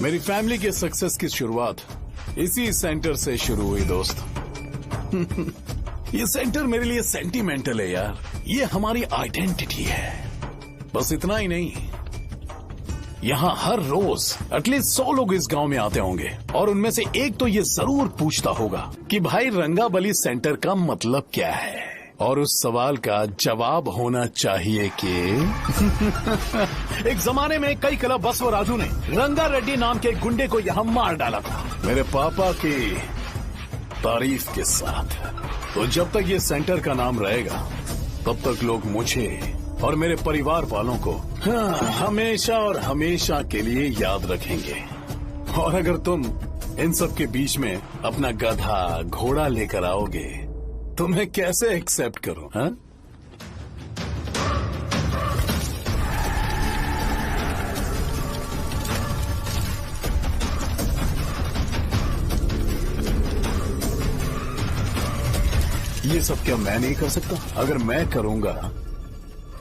मेरी फैमिली के सक्सेस की शुरुआत इसी सेंटर से शुरू हुई दोस्त। ये सेंटर मेरे लिए सेंटिमेंटल है यार, ये हमारी आइडेंटिटी है। बस इतना ही नहीं, यहाँ हर रोज एटलीस्ट 100 लोग इस गांव में आते होंगे और उनमें से एक तो ये जरूर पूछता होगा कि भाई रंगाबली सेंटर का मतलब क्या है, और उस सवाल का जवाब होना चाहिए कि एक जमाने में कई कला बसव राजू ने रंगा रेड्डी नाम के गुंडे को यहाँ मार डाला था मेरे पापा की तारीफ के साथ। तो जब तक ये सेंटर का नाम रहेगा तब तक लोग मुझे और मेरे परिवार वालों को हमेशा और हमेशा के लिए याद रखेंगे। और अगर तुम इन सब के बीच में अपना गधा घोड़ा लेकर आओगे तो मैं कैसे एक्सेप्ट करूं? हाँ? ये सब क्या मैं नहीं कर सकता? अगर मैं करूंगा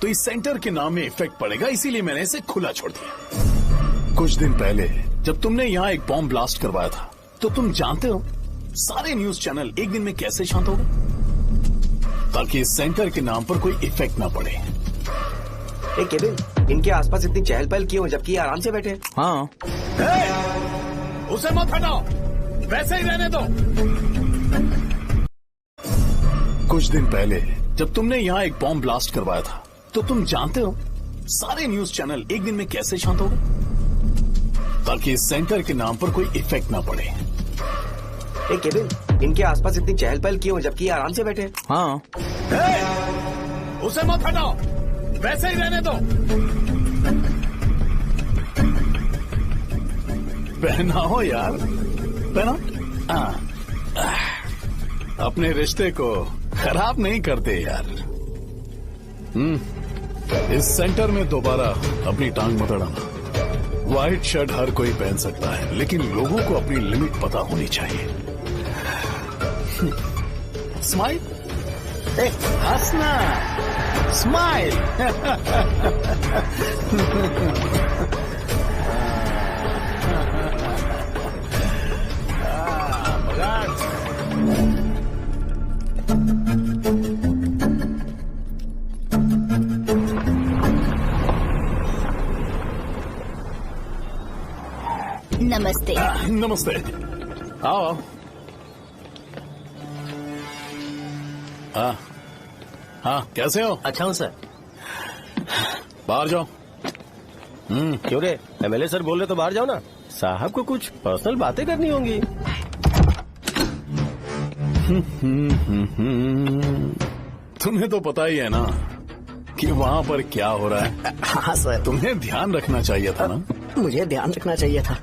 तो इस सेंटर के नाम में इफेक्ट पड़ेगा, इसीलिए मैंने इसे खुला छोड़ दिया। कुछ दिन पहले जब तुमने यहाँ एक बॉम्ब ब्लास्ट करवाया था तो तुम जानते हो सारे न्यूज चैनल एक दिन में कैसे शांत हो गए? ताकि इस सेंटर के नाम पर कोई इफेक्ट ना पड़े। केविन, इनके आसपास इतनी चहल पहल क्यों जबकि आराम से बैठे? हाँ। उसे मत हटाओ, वैसे ही रहने दो। कुछ दिन पहले जब तुमने यहाँ एक बॉम्ब ब्लास्ट करवाया था तो तुम जानते हो सारे न्यूज चैनल एक दिन में कैसे शांत हो गए? ताकि इस सेंटर के नाम पर कोई इफेक्ट ना पड़े। केविन, इनके आसपास इतनी चहल पहल क्यों जबकि आराम से बैठे? हाँ। उसे मत हटाओ, वैसे ही रहने दो। पहनाओ यार, पहनाओ। अपने रिश्ते को खराब नहीं करते यार। इस सेंटर में दोबारा अपनी टांग मत अड़ाना। व्हाइट शर्ट हर कोई पहन सकता है, लेकिन लोगों को अपनी लिमिट पता होनी चाहिए। स्माइल, हंसना, स्माइल। नमस्ते। नमस्ते, आओ। हाँ हाँ, कैसे हो? अच्छा हूँ सर। बाहर जाओ। क्यों रे, एमएलए सर बोल रहे तो बाहर जाओ ना। साहब को कुछ पर्सनल बातें करनी होंगी। तुम्हें तो पता ही है ना कि वहाँ पर क्या हो रहा है। हाँ सर। तुम्हें ध्यान रखना चाहिए था ना। मुझे ध्यान रखना चाहिए था।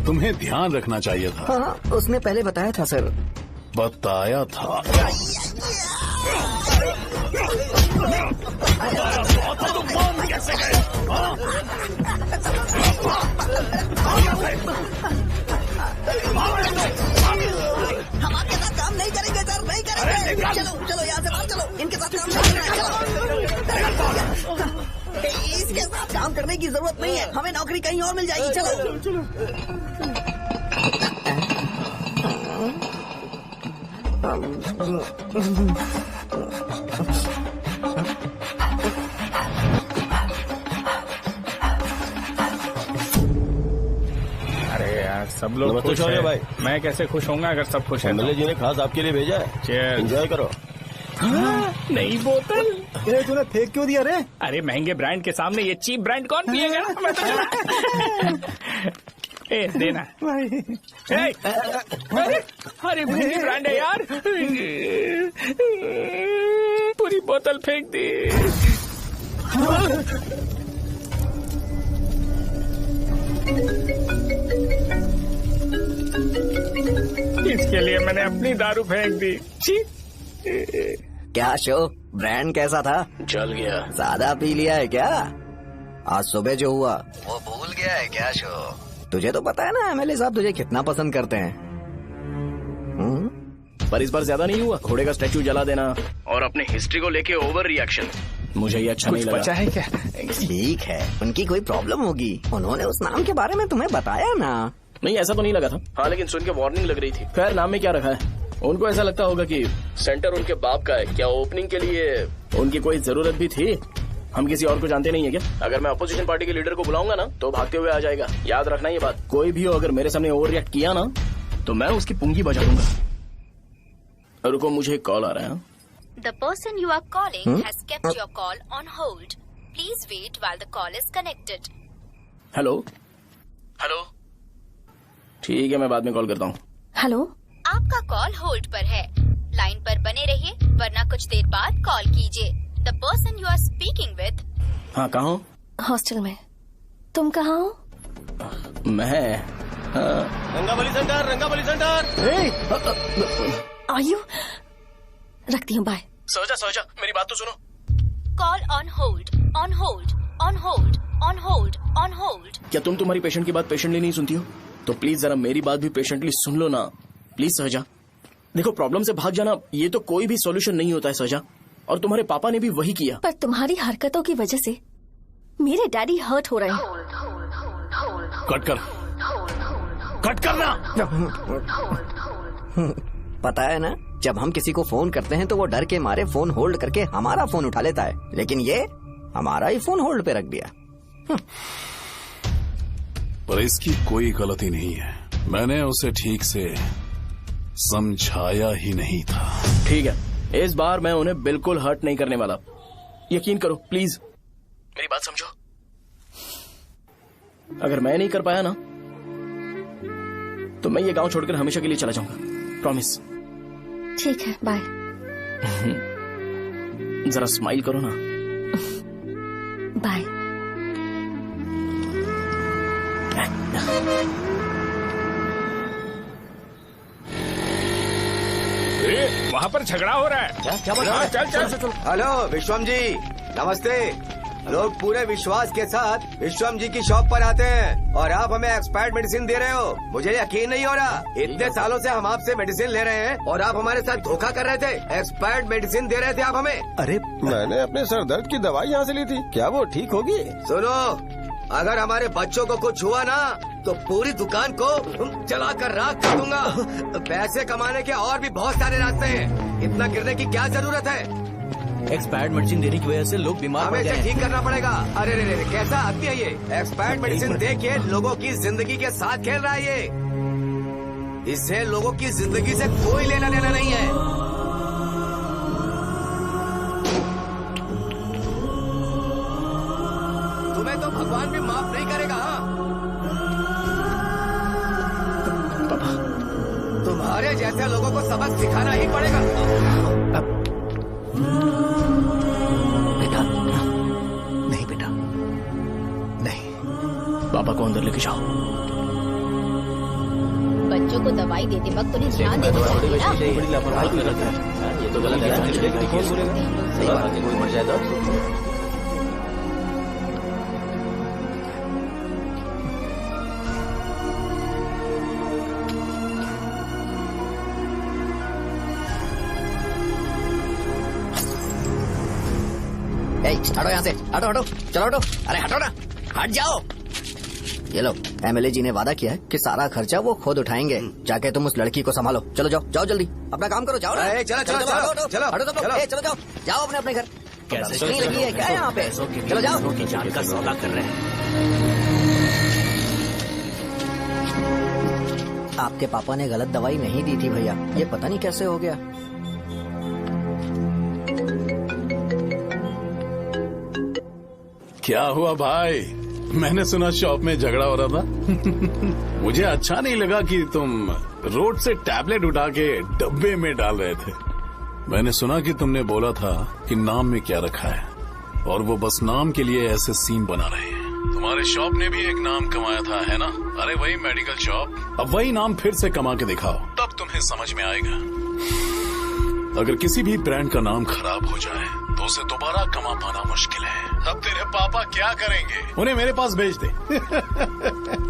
तुम्हें ध्यान रखना चाहिए था। हाँ, उसने पहले बताया था सर। बताया था। तो मान कैसे गए? हम आपके साथ काम नहीं करेंगे सर, नहीं करेंगे। चलो चलो यहाँ से बाहर चलो, इनके साथ काम नहीं करेंगे। इसके साथ काम करने की जरूरत नहीं है, हमें नौकरी कहीं और मिल जाएगी। चलो अरे यार, सब लोग खुश हैं। भाई मैं कैसे खुश होऊंगा अगर सब खुश हैं? एमएलए जी ने खास आपके लिए भेजा है। चल एंजॉय करो। नई बोतल। तूने फेंक क्यों दिया रे? अरे महंगे ब्रांड के सामने ये चीप ब्रांड कौन पिएगा? मैं तो ए देना। अरे महंगी ब्रांड है यार। पूरी बोतल फेंक दी। इसके लिए मैंने अपनी दारू फेंक दी। क्या शो, ब्रांड कैसा था? चल गया। ज्यादा पी लिया है क्या? आज सुबह जो हुआ वो भूल गया है क्या शो? तुझे तो पता है ना एमएलए साहब तुझे कितना पसंद करते हैं। पर इस बार ज्यादा नहीं हुआ। घोड़े का स्टैचू जला देना और अपने हिस्ट्री को लेके ओवर रिएक्शन, मुझे ये अच्छा नहीं लगा। बचा है क्या? ठीक है, उनकी कोई प्रॉब्लम होगी। उन्होंने उस नाम के बारे में तुम्हें बताया ना? नहीं, ऐसा तो नहीं लगा था। हाँ, लेकिन सुन के वार्निंग लग रही थी। खैर, नाम में क्या रखा है? उनको ऐसा लगता होगा कि सेंटर उनके बाप का है। क्या ओपनिंग के लिए उनकी कोई जरूरत भी थी? हम किसी और को जानते नहीं है क्या? अगर मैं अपोजिशन पार्टी के लीडर को बुलाऊंगा ना तो भागते हुए आ जाएगा। याद रखना ये बात। कोई भी हो अगर मेरे सामने ओवर रिएक्ट किया ना तो मैं उसकी पुंगी बजा दूंगा। रुको, मुझे एक कॉल आ रहा है। The person you are calling has kept your call on hold. Please wait while the call is connected. Hello hello, ठीक है, मैं बाद में कॉल करता हूँ। हेलो, आपका कॉल होल्ड पर है। लाइन पर बने रहिए वरना कुछ देर बाद कॉल कीजिए। The person you are speaking with। हाँ, कहाँ हो? हॉस्टल में। तुम कहाँ हो? मैं रंगाबली सेंटर, रंगाबली सेंटर। आयु, रखती हूँ, बाय। सोचा मेरी बात तो सुनो। Call on hold, on hold, on hold, on hold, on hold. क्या तुम तुम्हारी पेशेंट की बात पेशेंटली नहीं सुनती हो? तो प्लीज जरा मेरी बात भी पेशेंटली सुन लो ना। प्लीज सहजा, देखो, प्रॉब्लम से भाग जाना ये तो कोई भी सॉल्यूशन नहीं होता है सहजा, और तुम्हारे पापा ने भी वही किया। पर तुम्हारी हरकतों की वजह से मेरे डैडी हर्ट हो रहे हैं। कट करना। पता है ना, जब हम किसी को फोन करते हैं तो वो डर के मारे फोन होल्ड करके हमारा फोन उठा लेता है, लेकिन ये हमारा ही फोन होल्ड पे रख दिया। पर इसकी कोई गलती नहीं है। मैंने उसे ठीक से समझाया ही नहीं था। ठीक है, इस बार मैं उन्हें बिल्कुल हर्ट नहीं करने वाला। यकीन करो प्लीज, मेरी बात समझो। अगर मैं नहीं कर पाया ना तो मैं ये गांव छोड़कर हमेशा के लिए चला जाऊंगा। प्रॉमिस। ठीक है, बाय। जरा स्माइल करो ना। बाय। वहाँ पर झगड़ा हो रहा है। क्या बोल रहा है? चल। हेलो विश्वम जी, नमस्ते। लोग पूरे विश्वास के साथ विश्वम जी की शॉप पर आते हैं और आप हमें एक्सपायर्ड मेडिसिन दे रहे हो। मुझे यकीन नहीं हो रहा, इतने सालों से हम आपसे मेडिसिन ले रहे हैं और आप हमारे साथ धोखा कर रहे थे। एक्सपायर्ड मेडिसिन दे रहे थे आप हमें। अरे मैंने अपने सर दर्द की दवाई यहाँ से ली थी, क्या वो ठीक होगी? सुनो, अगर हमारे बच्चों को कुछ हुआ ना तो पूरी दुकान को जला कर राख कर दूंगा। पैसे कमाने के और भी बहुत सारे रास्ते हैं, इतना गिरने की क्या जरूरत है? एक्सपायर्ड मेडिसिन देने की वजह से लोग बीमार पड़ हमें गए इसे ठीक करना पड़ेगा। अरे रे, कैसा आदमी है ये? एक्सपायर्ड मेडिसिन दे के लोगों की जिंदगी के साथ खेल रहा है ये। इससे लोगों की जिंदगी से कोई लेना देना नहीं है। तुम्हें तो भगवान भी माफ नहीं करेगा। तुम्हारे जैसे लोगों को सबक सिखाना ही पड़ेगा। पापा को अंदर लेके जाओ। बच्चों को दवाई देते वक्त उन्हें ध्यान देना चाहिए ना। बड़ी लापरवाही की गलत है, ये तो गलत है। कौन बोलेगा? सही बात है, कोई मर जाए तो। हटो यहाँ से, हटो। चलो हटो, अरे हटो ना, हट जाओ। ये लो, एमएलए जी ने वादा किया है कि सारा खर्चा वो खुद उठाएंगे। जाके तुम उस लड़की को संभालो। चलो जाओ जल्दी, अपना काम करो। जाओ ना, चलो हटो तुम लोग, जाओ अपने घर। नहीं लगी है क्या यहाँ पे? चलो जाओ। जान का सौदा कर रहे हैं। आपके पापा ने गलत दवाई नहीं दी थी भैया, ये पता नहीं कैसे हो गया। क्या हुआ भाई? मैंने सुना शॉप में झगड़ा हो रहा था। मुझे अच्छा नहीं लगा कि तुम रोड से टैबलेट उठा के डब्बे में डाल रहे थे। मैंने सुना कि तुमने बोला था कि नाम में क्या रखा है और वो बस नाम के लिए ऐसे सीन बना रहे हैं। तुम्हारे शॉप ने भी एक नाम कमाया था, है ना? अरे वही मेडिकल शॉप। अब वही नाम फिर से कमा के दिखाओ, तब तुम्हें समझ में आएगा। अगर किसी भी ब्रांड का नाम खराब हो जाए तो उसे दोबारा कमा पाना मुश्किल है। अब तेरे पापा क्या करेंगे? उन्हें मेरे पास भेज दे।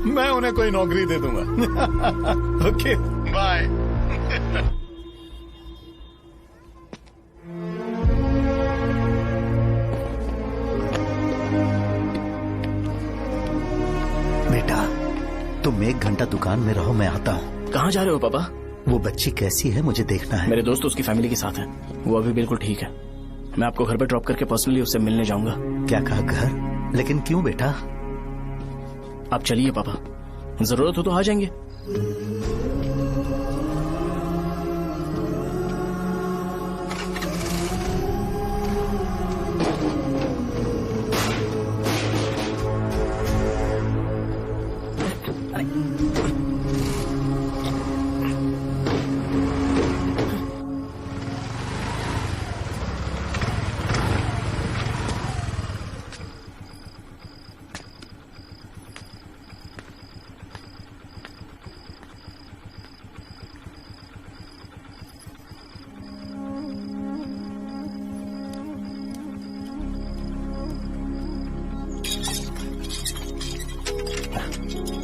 मैं उन्हें कोई नौकरी दे दूंगा। Okay bye. बेटा तुम 1 घंटा दुकान में रहो, मैं आता हूँ। कहाँ जा रहे हो पापा? वो बच्ची कैसी है मुझे देखना है। मेरे दोस्त उसकी फैमिली के साथ है, वो अभी बिल्कुल ठीक है। मैं आपको घर पे ड्रॉप करके पर्सनली उससे मिलने जाऊंगा। क्या कहा घर? लेकिन क्यों बेटा? आप चलिए पापा, जरूरत हो तो आ जाएंगे।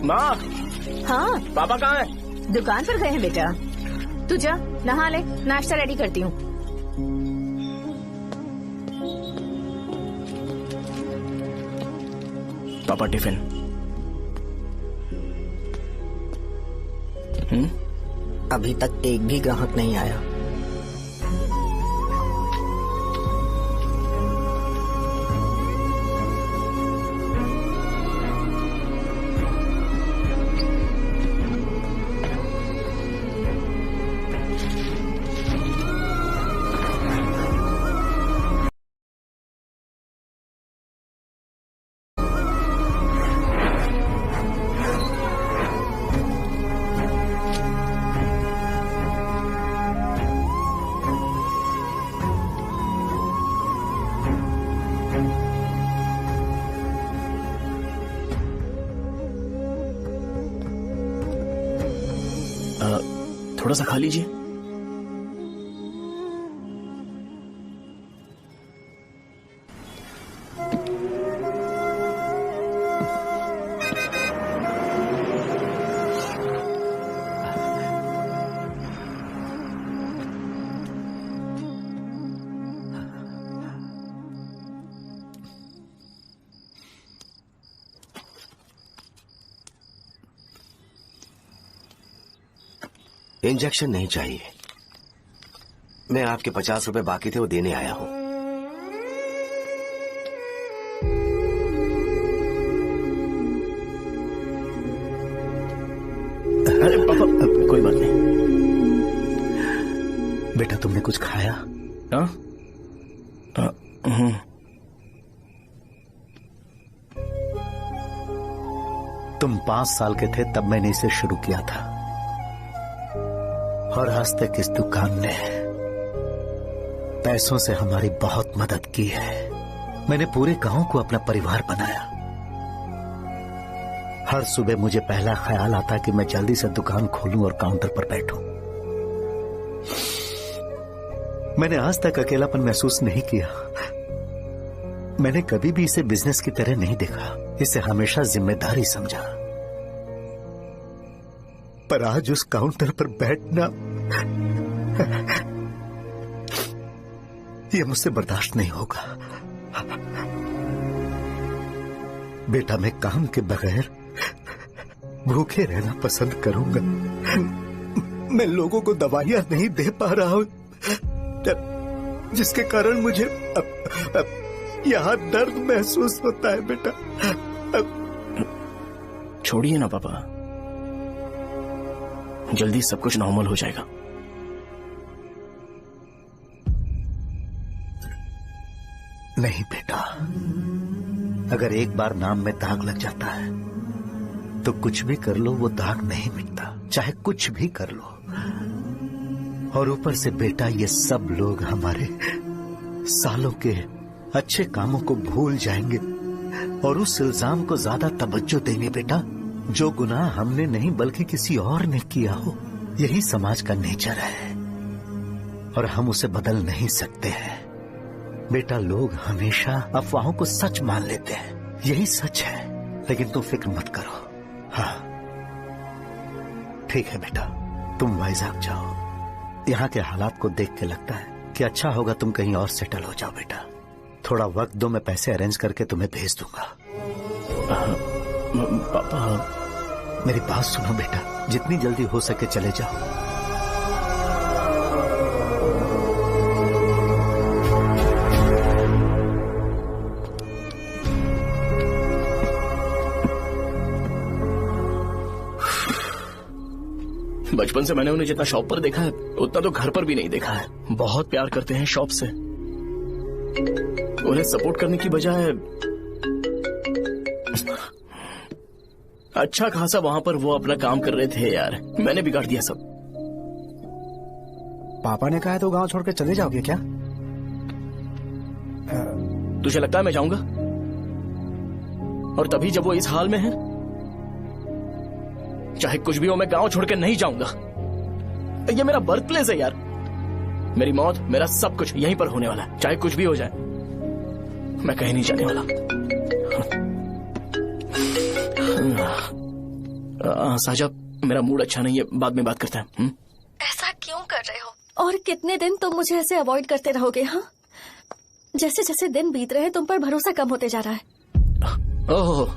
माँ। हाँ पापा कहाँ है? दुकान पर गए हैं बेटा। तू जा नहा ले, नाश्ता रेडी करती हूँ। पापा टिफिन। अभी तक एक भी ग्राहक नहीं आया। थोड़ा सा खा लीजिए। इंजेक्शन नहीं चाहिए। मैं आपके 50 रुपए बाकी थे वो देने आया हूं। अरे पापा कोई बात नहीं। बेटा तुमने कुछ खाया? हाँ? तुम 5 साल के थे तब मैंने इसे शुरू किया था और आज तक इस दुकान ने पैसों से हमारी बहुत मदद की है। मैंने पूरे गांव को अपना परिवार बनाया। हर सुबह मुझे पहला ख्याल आता कि मैं जल्दी से दुकान खोलूं और काउंटर पर बैठूं। मैंने आज तक अकेलापन महसूस नहीं किया। मैंने कभी भी इसे बिजनेस की तरह नहीं देखा, इसे हमेशा जिम्मेदारी समझा। पर आज उस काउंटर पर बैठना यह मुझसे बर्दाश्त नहीं होगा। बेटा मैं काम के बगैर भूखे रहना पसंद करूंगा। मैं लोगों को दवाइयां नहीं दे पा रहा हूं, जिसके कारण मुझे यहां दर्द महसूस होता है। बेटा छोड़िए ना पापा, जल्दी सब कुछ नॉर्मल हो जाएगा। नहीं बेटा, अगर एक बार नाम में दाग लग जाता है तो कुछ भी कर लो वो दाग नहीं मिटता, चाहे कुछ भी कर लो। और ऊपर से बेटा ये सब लोग हमारे सालों के अच्छे कामों को भूल जाएंगे और उस इल्जाम को ज्यादा तवज्जो देंगे बेटा जो गुनाह हमने नहीं बल्कि किसी और ने किया हो। यही समाज का नेचर है और हम उसे बदल नहीं सकते हैं। बेटा लोग हमेशा अफवाहों को सच मान लेते हैं, यही सच है। लेकिन तुम फिक्र मत करो। हाँ ठीक है बेटा, तुम वाइजैक जाओ। यहाँ के हालात को देख के लगता है कि अच्छा होगा तुम कहीं और सेटल हो जाओ। बेटा थोड़ा वक्त दो, मैं पैसे अरेंज करके तुम्हें भेज दूंगा। पापा मेरी बात सुनो बेटा, जितनी जल्दी हो सके चले जाओ। बचपन से मैंने उन्हें जितना शॉप पर देखा है उतना तो घर पर भी नहीं देखा है। बहुत प्यार करते हैं शॉप से। उन्हें सपोर्ट करने की बजाय अच्छा खासा वहां पर वो अपना काम कर रहे थे। यार मैंने बिगाड़ दिया सब। पापा ने कहा है तो गांव छोड़कर चले जाओगे क्या? तुझे लगता है मैं जाऊंगा? और तभी जब वो इस हाल में है, चाहे कुछ भी हो मैं गांव छोड़कर नहीं जाऊंगा। ये मेरा बर्थ प्लेस है यार। मेरी मौत, मेरा सब कुछ यहीं पर होने वाला है। चाहे कुछ भी हो जाए मैं कहीं नहीं जाने वाला। साहब मेरा मूड अच्छा नहीं है, बाद में बात करते हैं। ऐसा क्यों कर रहे हो? और कितने दिन तुम मुझे ऐसे अवॉइड करते रहोगे? हाँ, जैसे जैसे दिन बीत रहे हैं तुम पर भरोसा कम होते जा रहा है। ओह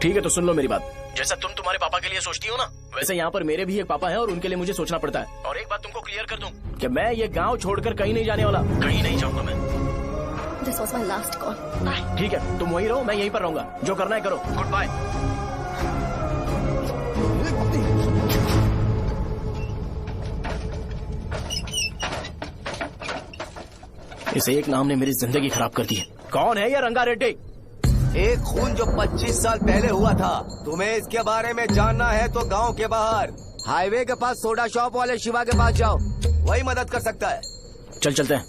ठीक है, तो सुन लो मेरी बात। जैसा तुम तुम्हारे पापा के लिए सोचती हो ना, वैसे यहाँ पर मेरे भी एक पापा हैं और उनके लिए मुझे सोचना पड़ता है। और एक बात तुमको क्लियर कर दूं कि मैं ये गांव छोड़कर कहीं नहीं जाने वाला, कहीं नहीं जाऊंगा मैं। This was my last call. ठीक है, तुम वहीं रहो, मैं यहीं पर रहूंगा। जो करना है करो। Good bye. इस एक नाम ने मेरी जिंदगी खराब कर दी है। कौन है ये रंगा रेड्डी? एक खून जो 25 साल पहले हुआ था। तुम्हें इसके बारे में जानना है तो गांव के बाहर हाईवे के पास सोडा शॉप वाले शिवा के पास जाओ, वही मदद कर सकता है। चल चलते हैं।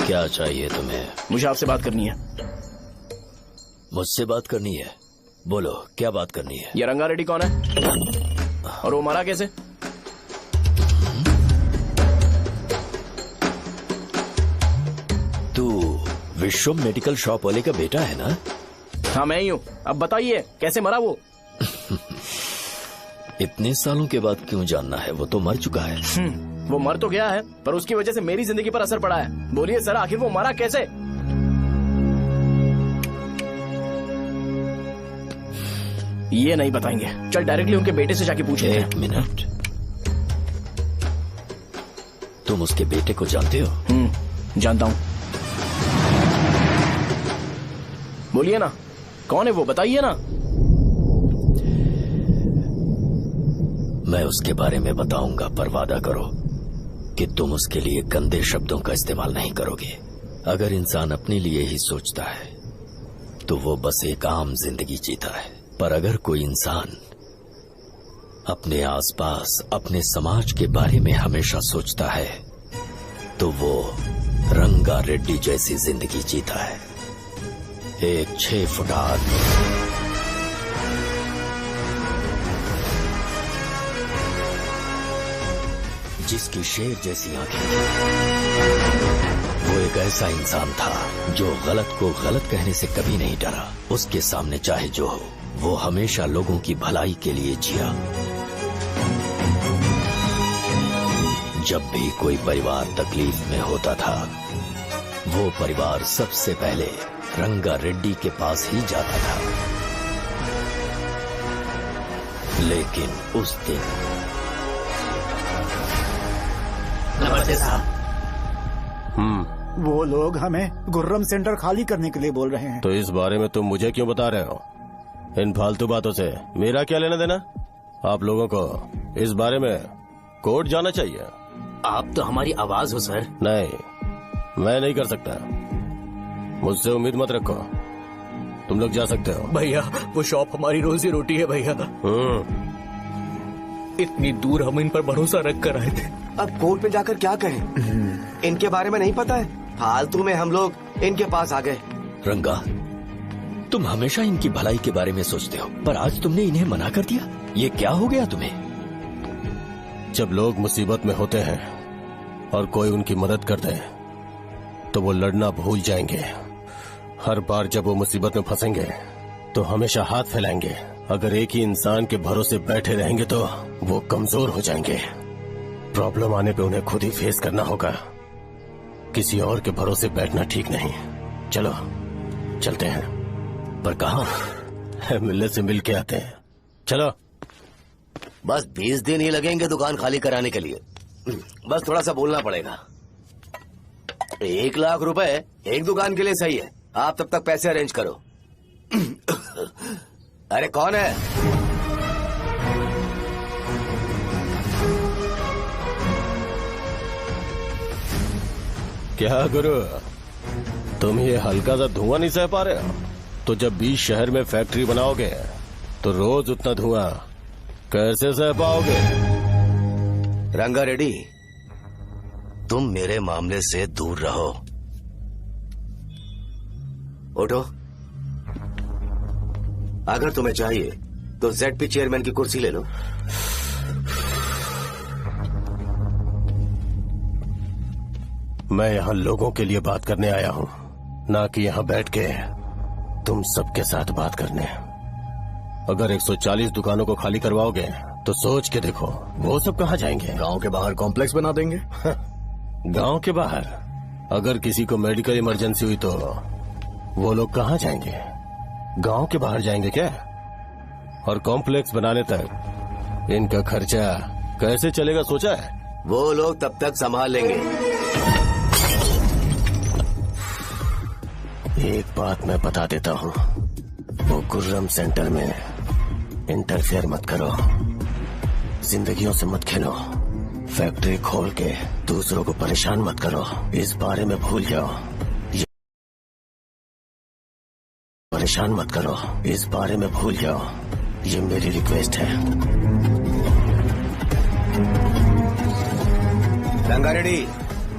क्या चाहिए तुम्हें? मुझे आपसे बात करनी है। मुझसे बात करनी है? बोलो क्या बात करनी है? ये रंगा रेड्डी कौन है और वो मरा कैसे? तू विश्वम मेडिकल शॉप वाले का बेटा है ना? हाँ मैं ही हूँ। अब बताइए कैसे मरा वो? इतने सालों के बाद क्यों जानना है? वो तो मर चुका है। वो मर तो गया है पर उसकी वजह से मेरी जिंदगी पर असर पड़ा है। बोलिए सर, आखिर वो मरा कैसे? ये नहीं बताएंगे। चल डायरेक्टली उनके बेटे से जाके पूछ लेते हैं। एक मिनट, तुम उसके बेटे को जानते हो? जानता हूं। बोलिए ना, कौन है वो, बताइए ना। मैं उसके बारे में बताऊंगा, पर वादा करो कि तुम उसके लिए गंदे शब्दों का इस्तेमाल नहीं करोगे। अगर इंसान अपने लिए ही सोचता है तो वो बस एक आम जिंदगी जीता है, पर अगर कोई इंसान अपने आसपास, अपने समाज के बारे में हमेशा सोचता है तो वो रंगा रेड्डी जैसी जिंदगी जीता है। एक 6 फुट आदमी जिसकी शेर जैसी आंखें थी, वो एक ऐसा इंसान था जो गलत को गलत कहने से कभी नहीं डरा। उसके सामने चाहे जो हो, वो हमेशा लोगों की भलाई के लिए जिया। जब भी कोई परिवार तकलीफ में होता था, वो परिवार सबसे पहले रंगा रेड्डी के पास ही जाता था। लेकिन उस दिन नमस्ते साहब। वो लोग हमें गुर्रम सेंटर खाली करने के लिए बोल रहे हैं। तो इस बारे में तुम मुझे क्यों बता रहे हो? इन फालतू बातों से मेरा क्या लेना देना? आप लोगों को इस बारे में कोर्ट जाना चाहिए। आप तो हमारी आवाज हो सर। नहीं, मैं नहीं कर सकता। मुझसे उम्मीद मत रखो। तुम लोग जा सकते हो। भैया, वो शॉप हमारी रोजी रोटी है भैया। इतनी दूर हम इन पर भरोसा रख कर आए थे। अब कोर्ट में जाकर क्या कहें? इनके बारे में नहीं पता है, फालतू में हम लोग इनके पास आ गए। रंगा, तुम हमेशा इनकी भलाई के बारे में सोचते हो, पर आज तुमने इन्हें मना कर दिया। ये क्या हो गया तुम्हें? जब लोग मुसीबत में होते हैं और कोई उनकी मदद कर दे तो वो लड़ना भूल जाएंगे। हर बार जब वो मुसीबत में फंसेंगे तो हमेशा हाथ फैलाएंगे। अगर एक ही इंसान के भरोसे बैठे रहेंगे तो वो कमजोर हो जाएंगे। प्रॉब्लम आने पे उन्हें खुद ही फेस करना होगा। किसी और के भरोसे बैठना ठीक नहीं। चलो चलते हैं। पर कहाँ? मिलने से मिल के आते हैं। चलो। बस 20 दिन ही लगेंगे दुकान खाली कराने के लिए। बस थोड़ा सा बोलना पड़ेगा। 1 लाख रुपए एक दुकान के लिए सही है। आप तब तक पैसे अरेंज करो। अरे कौन है? क्या गुरु, तुम ये हल्का सा धुआं नहीं सह पा रहे हो? तो जब 20 शहर में फैक्ट्री बनाओगे तो रोज उतना धुआं कैसे सह पाओगे? रंगा रेड्डी, तुम मेरे मामले से दूर रहो। उठो। अगर तुम्हें चाहिए तो ZP चेयरमैन की कुर्सी ले लो। मैं यहाँ लोगों के लिए बात करने आया हूँ, ना कि यहाँ बैठ के तुम सबके साथ बात करने। अगर 140 दुकानों को खाली करवाओगे तो सोच के देखो वो सब कहाँ जाएंगे? गांव के बाहर कॉम्प्लेक्स बना देंगे। गांव के बाहर? अगर किसी को मेडिकल इमरजेंसी हुई तो वो लोग कहाँ जाएंगे? गांव के बाहर जाएंगे क्या? और कॉम्प्लेक्स बनाने तक इनका खर्चा कैसे चलेगा सोचा है? वो लोग तब तक संभाल लेंगे। एक बात मैं बता देता हूँ, वो गुर्रम सेंटर में इंटरफेयर मत करो, जिंदगियों से मत खेलो, फैक्ट्री खोल के दूसरों को परेशान मत करो। इस बारे में भूल जाओ। परेशान मत करो, इस बारे में भूल जाओ। ये मेरी रिक्वेस्ट है। रंगा रेड्डी,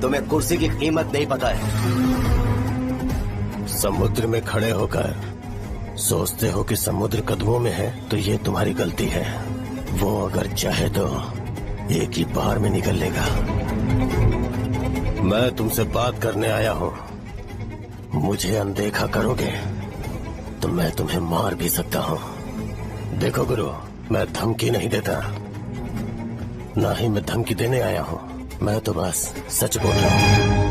तुम्हें कुर्सी की कीमत नहीं पता है। समुद्र में खड़े होकर सोचते हो कि समुद्र कदमों में है तो ये तुम्हारी गलती है। वो अगर चाहे तो एक ही बार में निकल लेगा। मैं तुमसे बात करने आया हूँ। मुझे अनदेखा करोगे तो मैं तुम्हें मार भी सकता हूँ। देखो गुरु, मैं धमकी नहीं देता, ना ही मैं धमकी देने आया हूँ। मैं तो बस सच बोल रहा हूँ।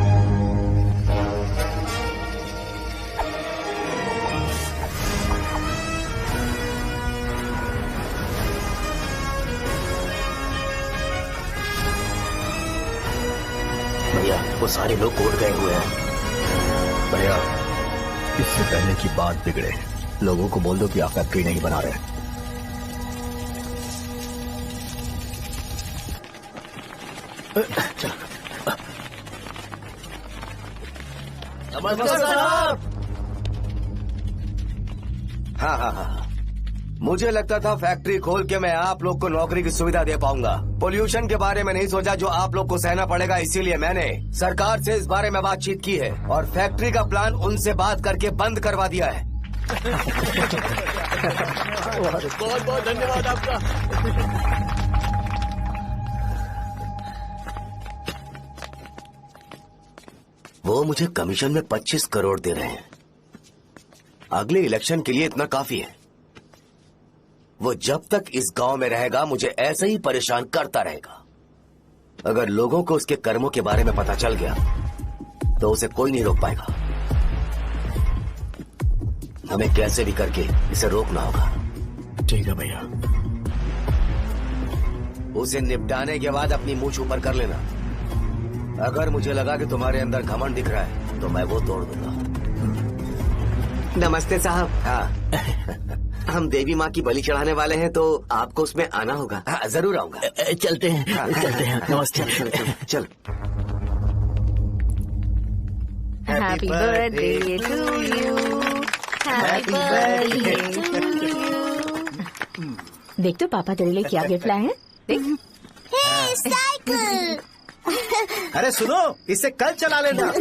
वो सारे लोग कोर्ट गए हुए हैं। भैया, इससे पहले की बात बिगड़े, लोगों को बोल दो कि आप फैक्ट्री नहीं बना रहे। हाँ। मुझे लगता था फैक्ट्री खोल के मैं आप लोग को नौकरी की सुविधा दे पाऊंगा। पोल्यूशन के बारे में नहीं सोचा जो आप लोग को सहना पड़ेगा, इसीलिए मैंने सरकार से इस बारे में बातचीत की है और फैक्ट्री का प्लान उनसे बात करके बंद करवा दिया है। बहुत बहुत धन्यवाद आपका। वो मुझे कमीशन में 25 करोड़ दे रहे हैं। अगले इलेक्शन के लिए इतना काफी है। वो जब तक इस गांव में रहेगा मुझे ऐसे ही परेशान करता रहेगा। अगर लोगों को उसके कर्मों के बारे में पता चल गया तो उसे कोई नहीं रोक पाएगा। हमें कैसे भी करके इसे रोकना होगा। ठीक है भैया। उसे निपटाने के बाद अपनी मूंछ ऊपर कर लेना। अगर मुझे लगा कि तुम्हारे अंदर घमंड दिख रहा है तो मैं वो तोड़ दूंगा। नमस्ते साहब। हाँ। हम देवी माँ की बलि चढ़ाने वाले हैं तो आपको उसमें आना होगा। हाँ, जरूर आऊंगा। चलते हैं। चलते हैं। नमस्ते। चल। Happy birthday to you, happy birthday to you. देख तो पापा तेरे लिए क्या गिफ्ट लाए हैं। देख। साइकिल। अरे सुनो, इसे कल चला लेना।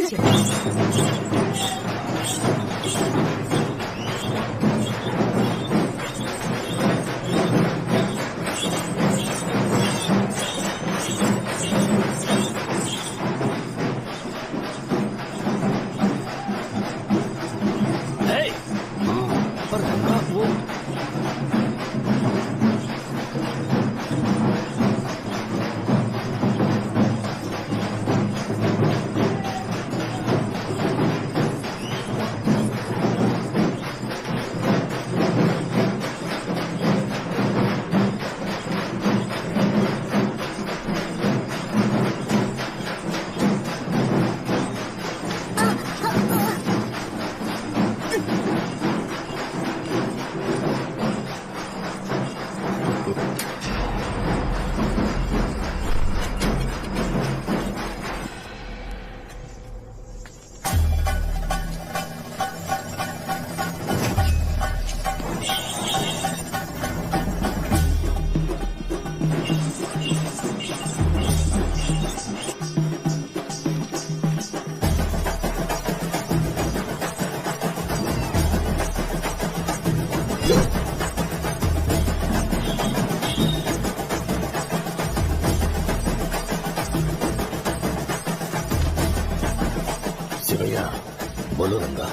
बोलो रंगा,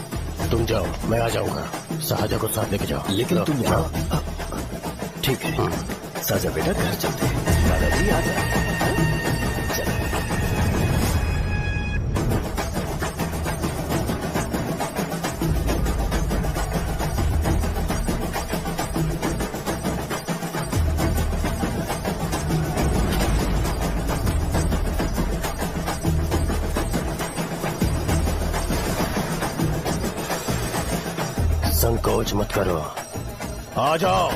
तुम जाओ, मैं आ जाऊंगा। साजा को साथ लेके जाओ। लेकिन तुम जाओ। ठीक है साजा बेटा, घर चलते हैं। दादाजी आ जाए। संकोच मत करो, आ जाओ।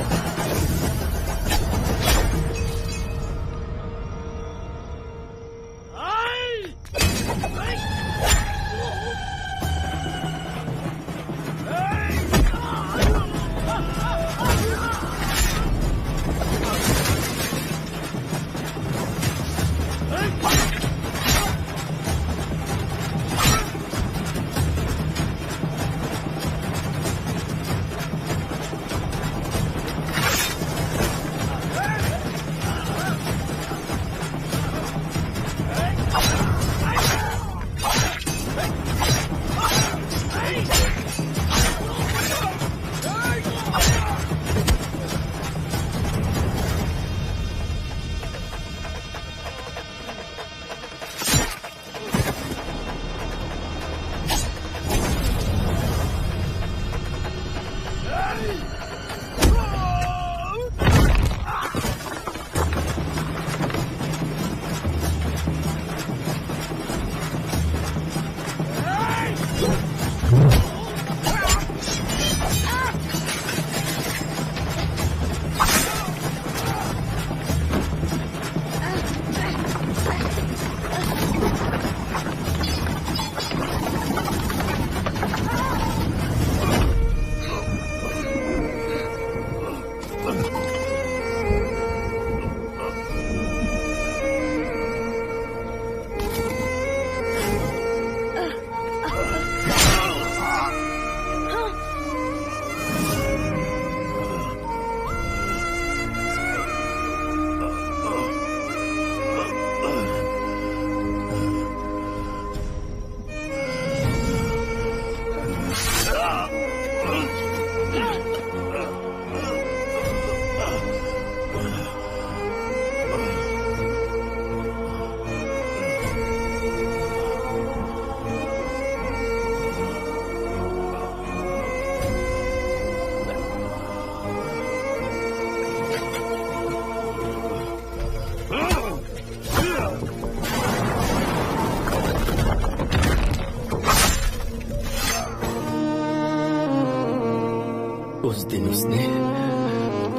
दिन उसने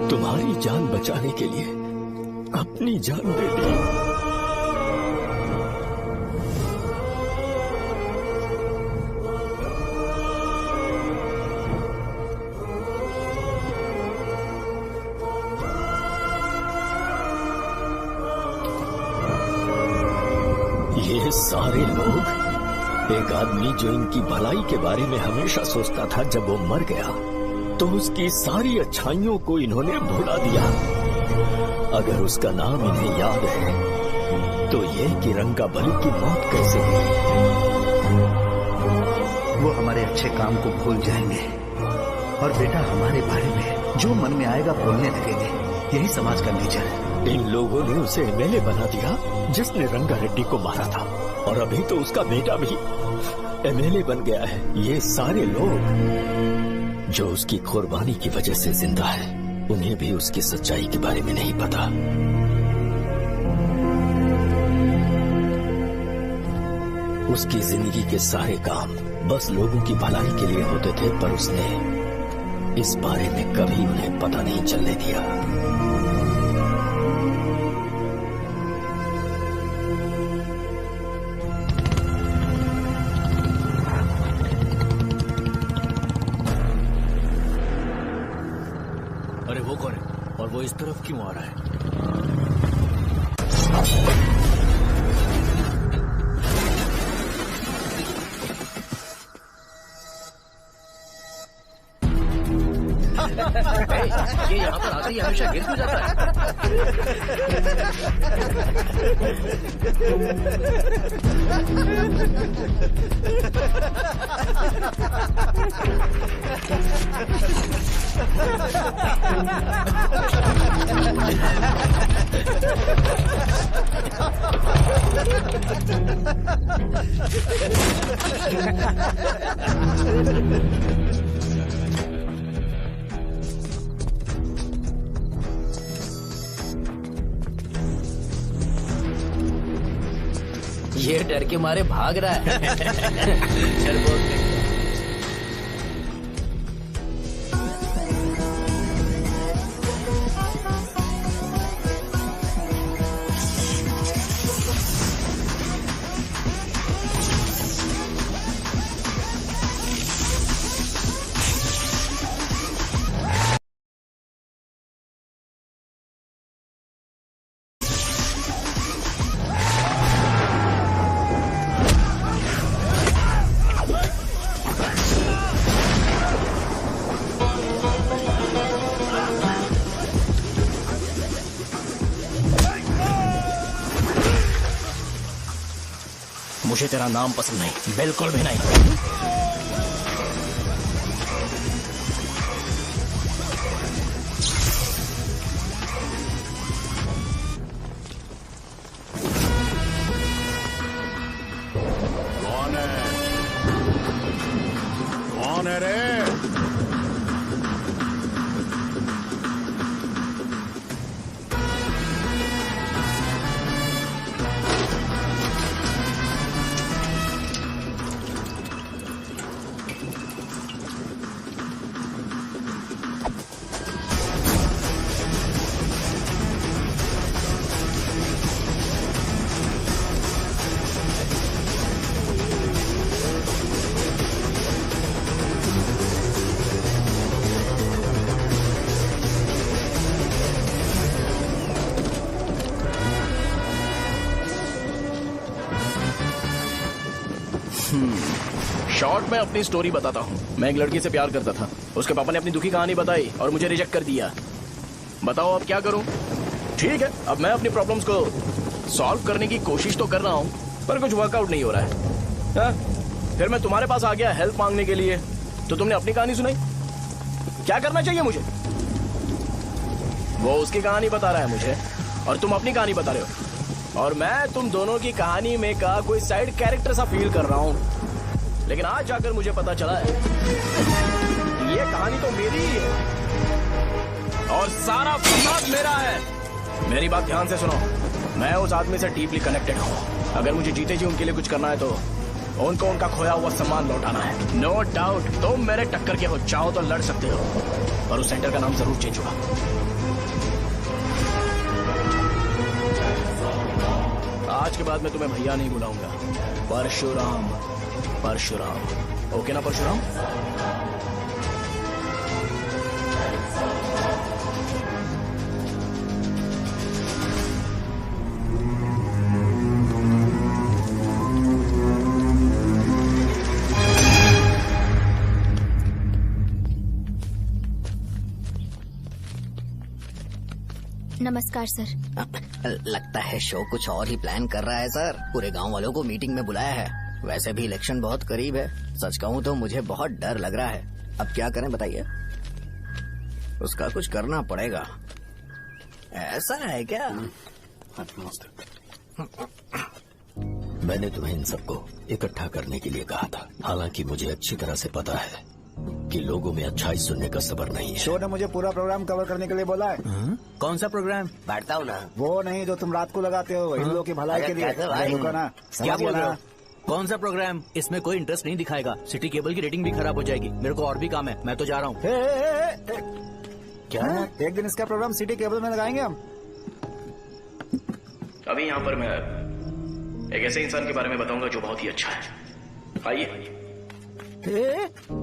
तुम्हारी जान बचाने के लिए अपनी जान दे दी। ये सारे लोग, एक आदमी जो इनकी भलाई के बारे में हमेशा सोचता था, जब वो मर गया तो उसकी सारी अच्छाइयों को इन्होंने भुला दिया। अगर उसका नाम इन्हें याद है तो ये कि रंगाबली की मौत कैसे हुई। वो हमारे अच्छे काम को भूल जाएंगे और बेटा हमारे बारे में जो मन में आएगा बोलने लगेंगे। यही समाज का नेचर है। इन लोगों ने उसे एमएलए बना दिया जिसने रंगा रेड्डी को मारा था, और अभी तो उसका बेटा भी एमएलए बन गया है। ये सारे लोग जो उसकी कुर्बानी की वजह से जिंदा है, उन्हें भी उसकी सच्चाई के बारे में नहीं पता। उसकी जिंदगी के सारे काम बस लोगों की भलाई के लिए होते थे, पर उसने इस बारे में कभी उन्हें पता नहीं चलने दिया। अरे वो कौन है और वो इस तरफ क्यों आ रहा है? ये यहाँ पर आते ही हमेशा गिर क्यों जाता है? ये डर के मारे भाग रहा है। डरपोक नहीं। मुझे तेरा नाम पसंद नहीं, बिल्कुल भी नहीं। कौन है? कौन है रे? शॉर्ट में अपनी स्टोरी बताता हूँ। मैं एक लड़की से प्यार करता था। उसके पापा ने अपनी दुखी कहानी बताई और मुझे रिजेक्ट कर दिया। बताओ अब क्या करूँ? ठीक है, अब मैं अपनी प्रॉब्लम्स को सॉल्व करने की कोशिश तो कर रहा हूँ, पर कुछ वर्कआउट नहीं हो रहा है। हा? फिर मैं तुम्हारे पास आ गया हेल्प मांगने के लिए, तो तुमने अपनी कहानी सुनाई। क्या करना चाहिए मुझे? वो उसकी कहानी बता रहा है मुझे और तुम अपनी कहानी बता रहे हो, और मैं तुम दोनों की कहानी में का कोई साइड कैरेक्टर सा फील कर रहा हूँ। लेकिन आज जाकर मुझे पता चला है ये कहानी तो मेरी ही है और सारा फसाद मेरा है। मेरी बात ध्यान से सुनो, मैं उस आदमी से डीपली कनेक्टेड हूँ। अगर मुझे जीते जी उनके लिए कुछ करना है तो उनको उनका खोया हुआ सम्मान लौटाना है। नो डाउट तुम मेरे टक्कर के हो, चाहो तो लड़ सकते हो, पर उस सेंटर का नाम जरूर चेंज होगा। आज के बाद मैं तुम्हें भैया नहीं बुलाऊंगा, परशुराम। परशुराम, ओके ना परशुराम? नमस्कार सर। लगता है शो कुछ और ही प्लान कर रहा है सर। पूरे गांव वालों को मीटिंग में बुलाया है। वैसे भी इलेक्शन बहुत करीब है। सच कहूँ तो मुझे बहुत डर लग रहा है। अब क्या करें बताइए? उसका कुछ करना पड़ेगा। ऐसा है क्या? मैंने तुम्हें इन सबको इकट्ठा करने के लिए कहा था। हालांकि मुझे अच्छी तरह से पता है कि लोगों में अच्छाई सुनने का सब्र नहीं है। शो ने मुझे पूरा प्रोग्राम कवर करने के लिए बोला है। कौन सा प्रोग्राम? बैठता हूँ ना। वो नहीं जो तुम रात को लगाते हो इन लोगों की भलाई के लिए। क्या बोल रहे हो? कौन सा प्रोग्राम? इसमें कोई इंटरेस्ट नहीं दिखाएगा। सिटी केबल की रेटिंग भी खराब हो जाएगी। मेरे को और भी काम है, मैं तो जा रहा हूँ। क्या? एक दिन इसका प्रोग्राम सिटी केबल में लगाएंगे हम। अभी यहाँ पर मैं एक ऐसे इंसान के बारे में बताऊंगा जो बहुत ही अच्छा है। आइए।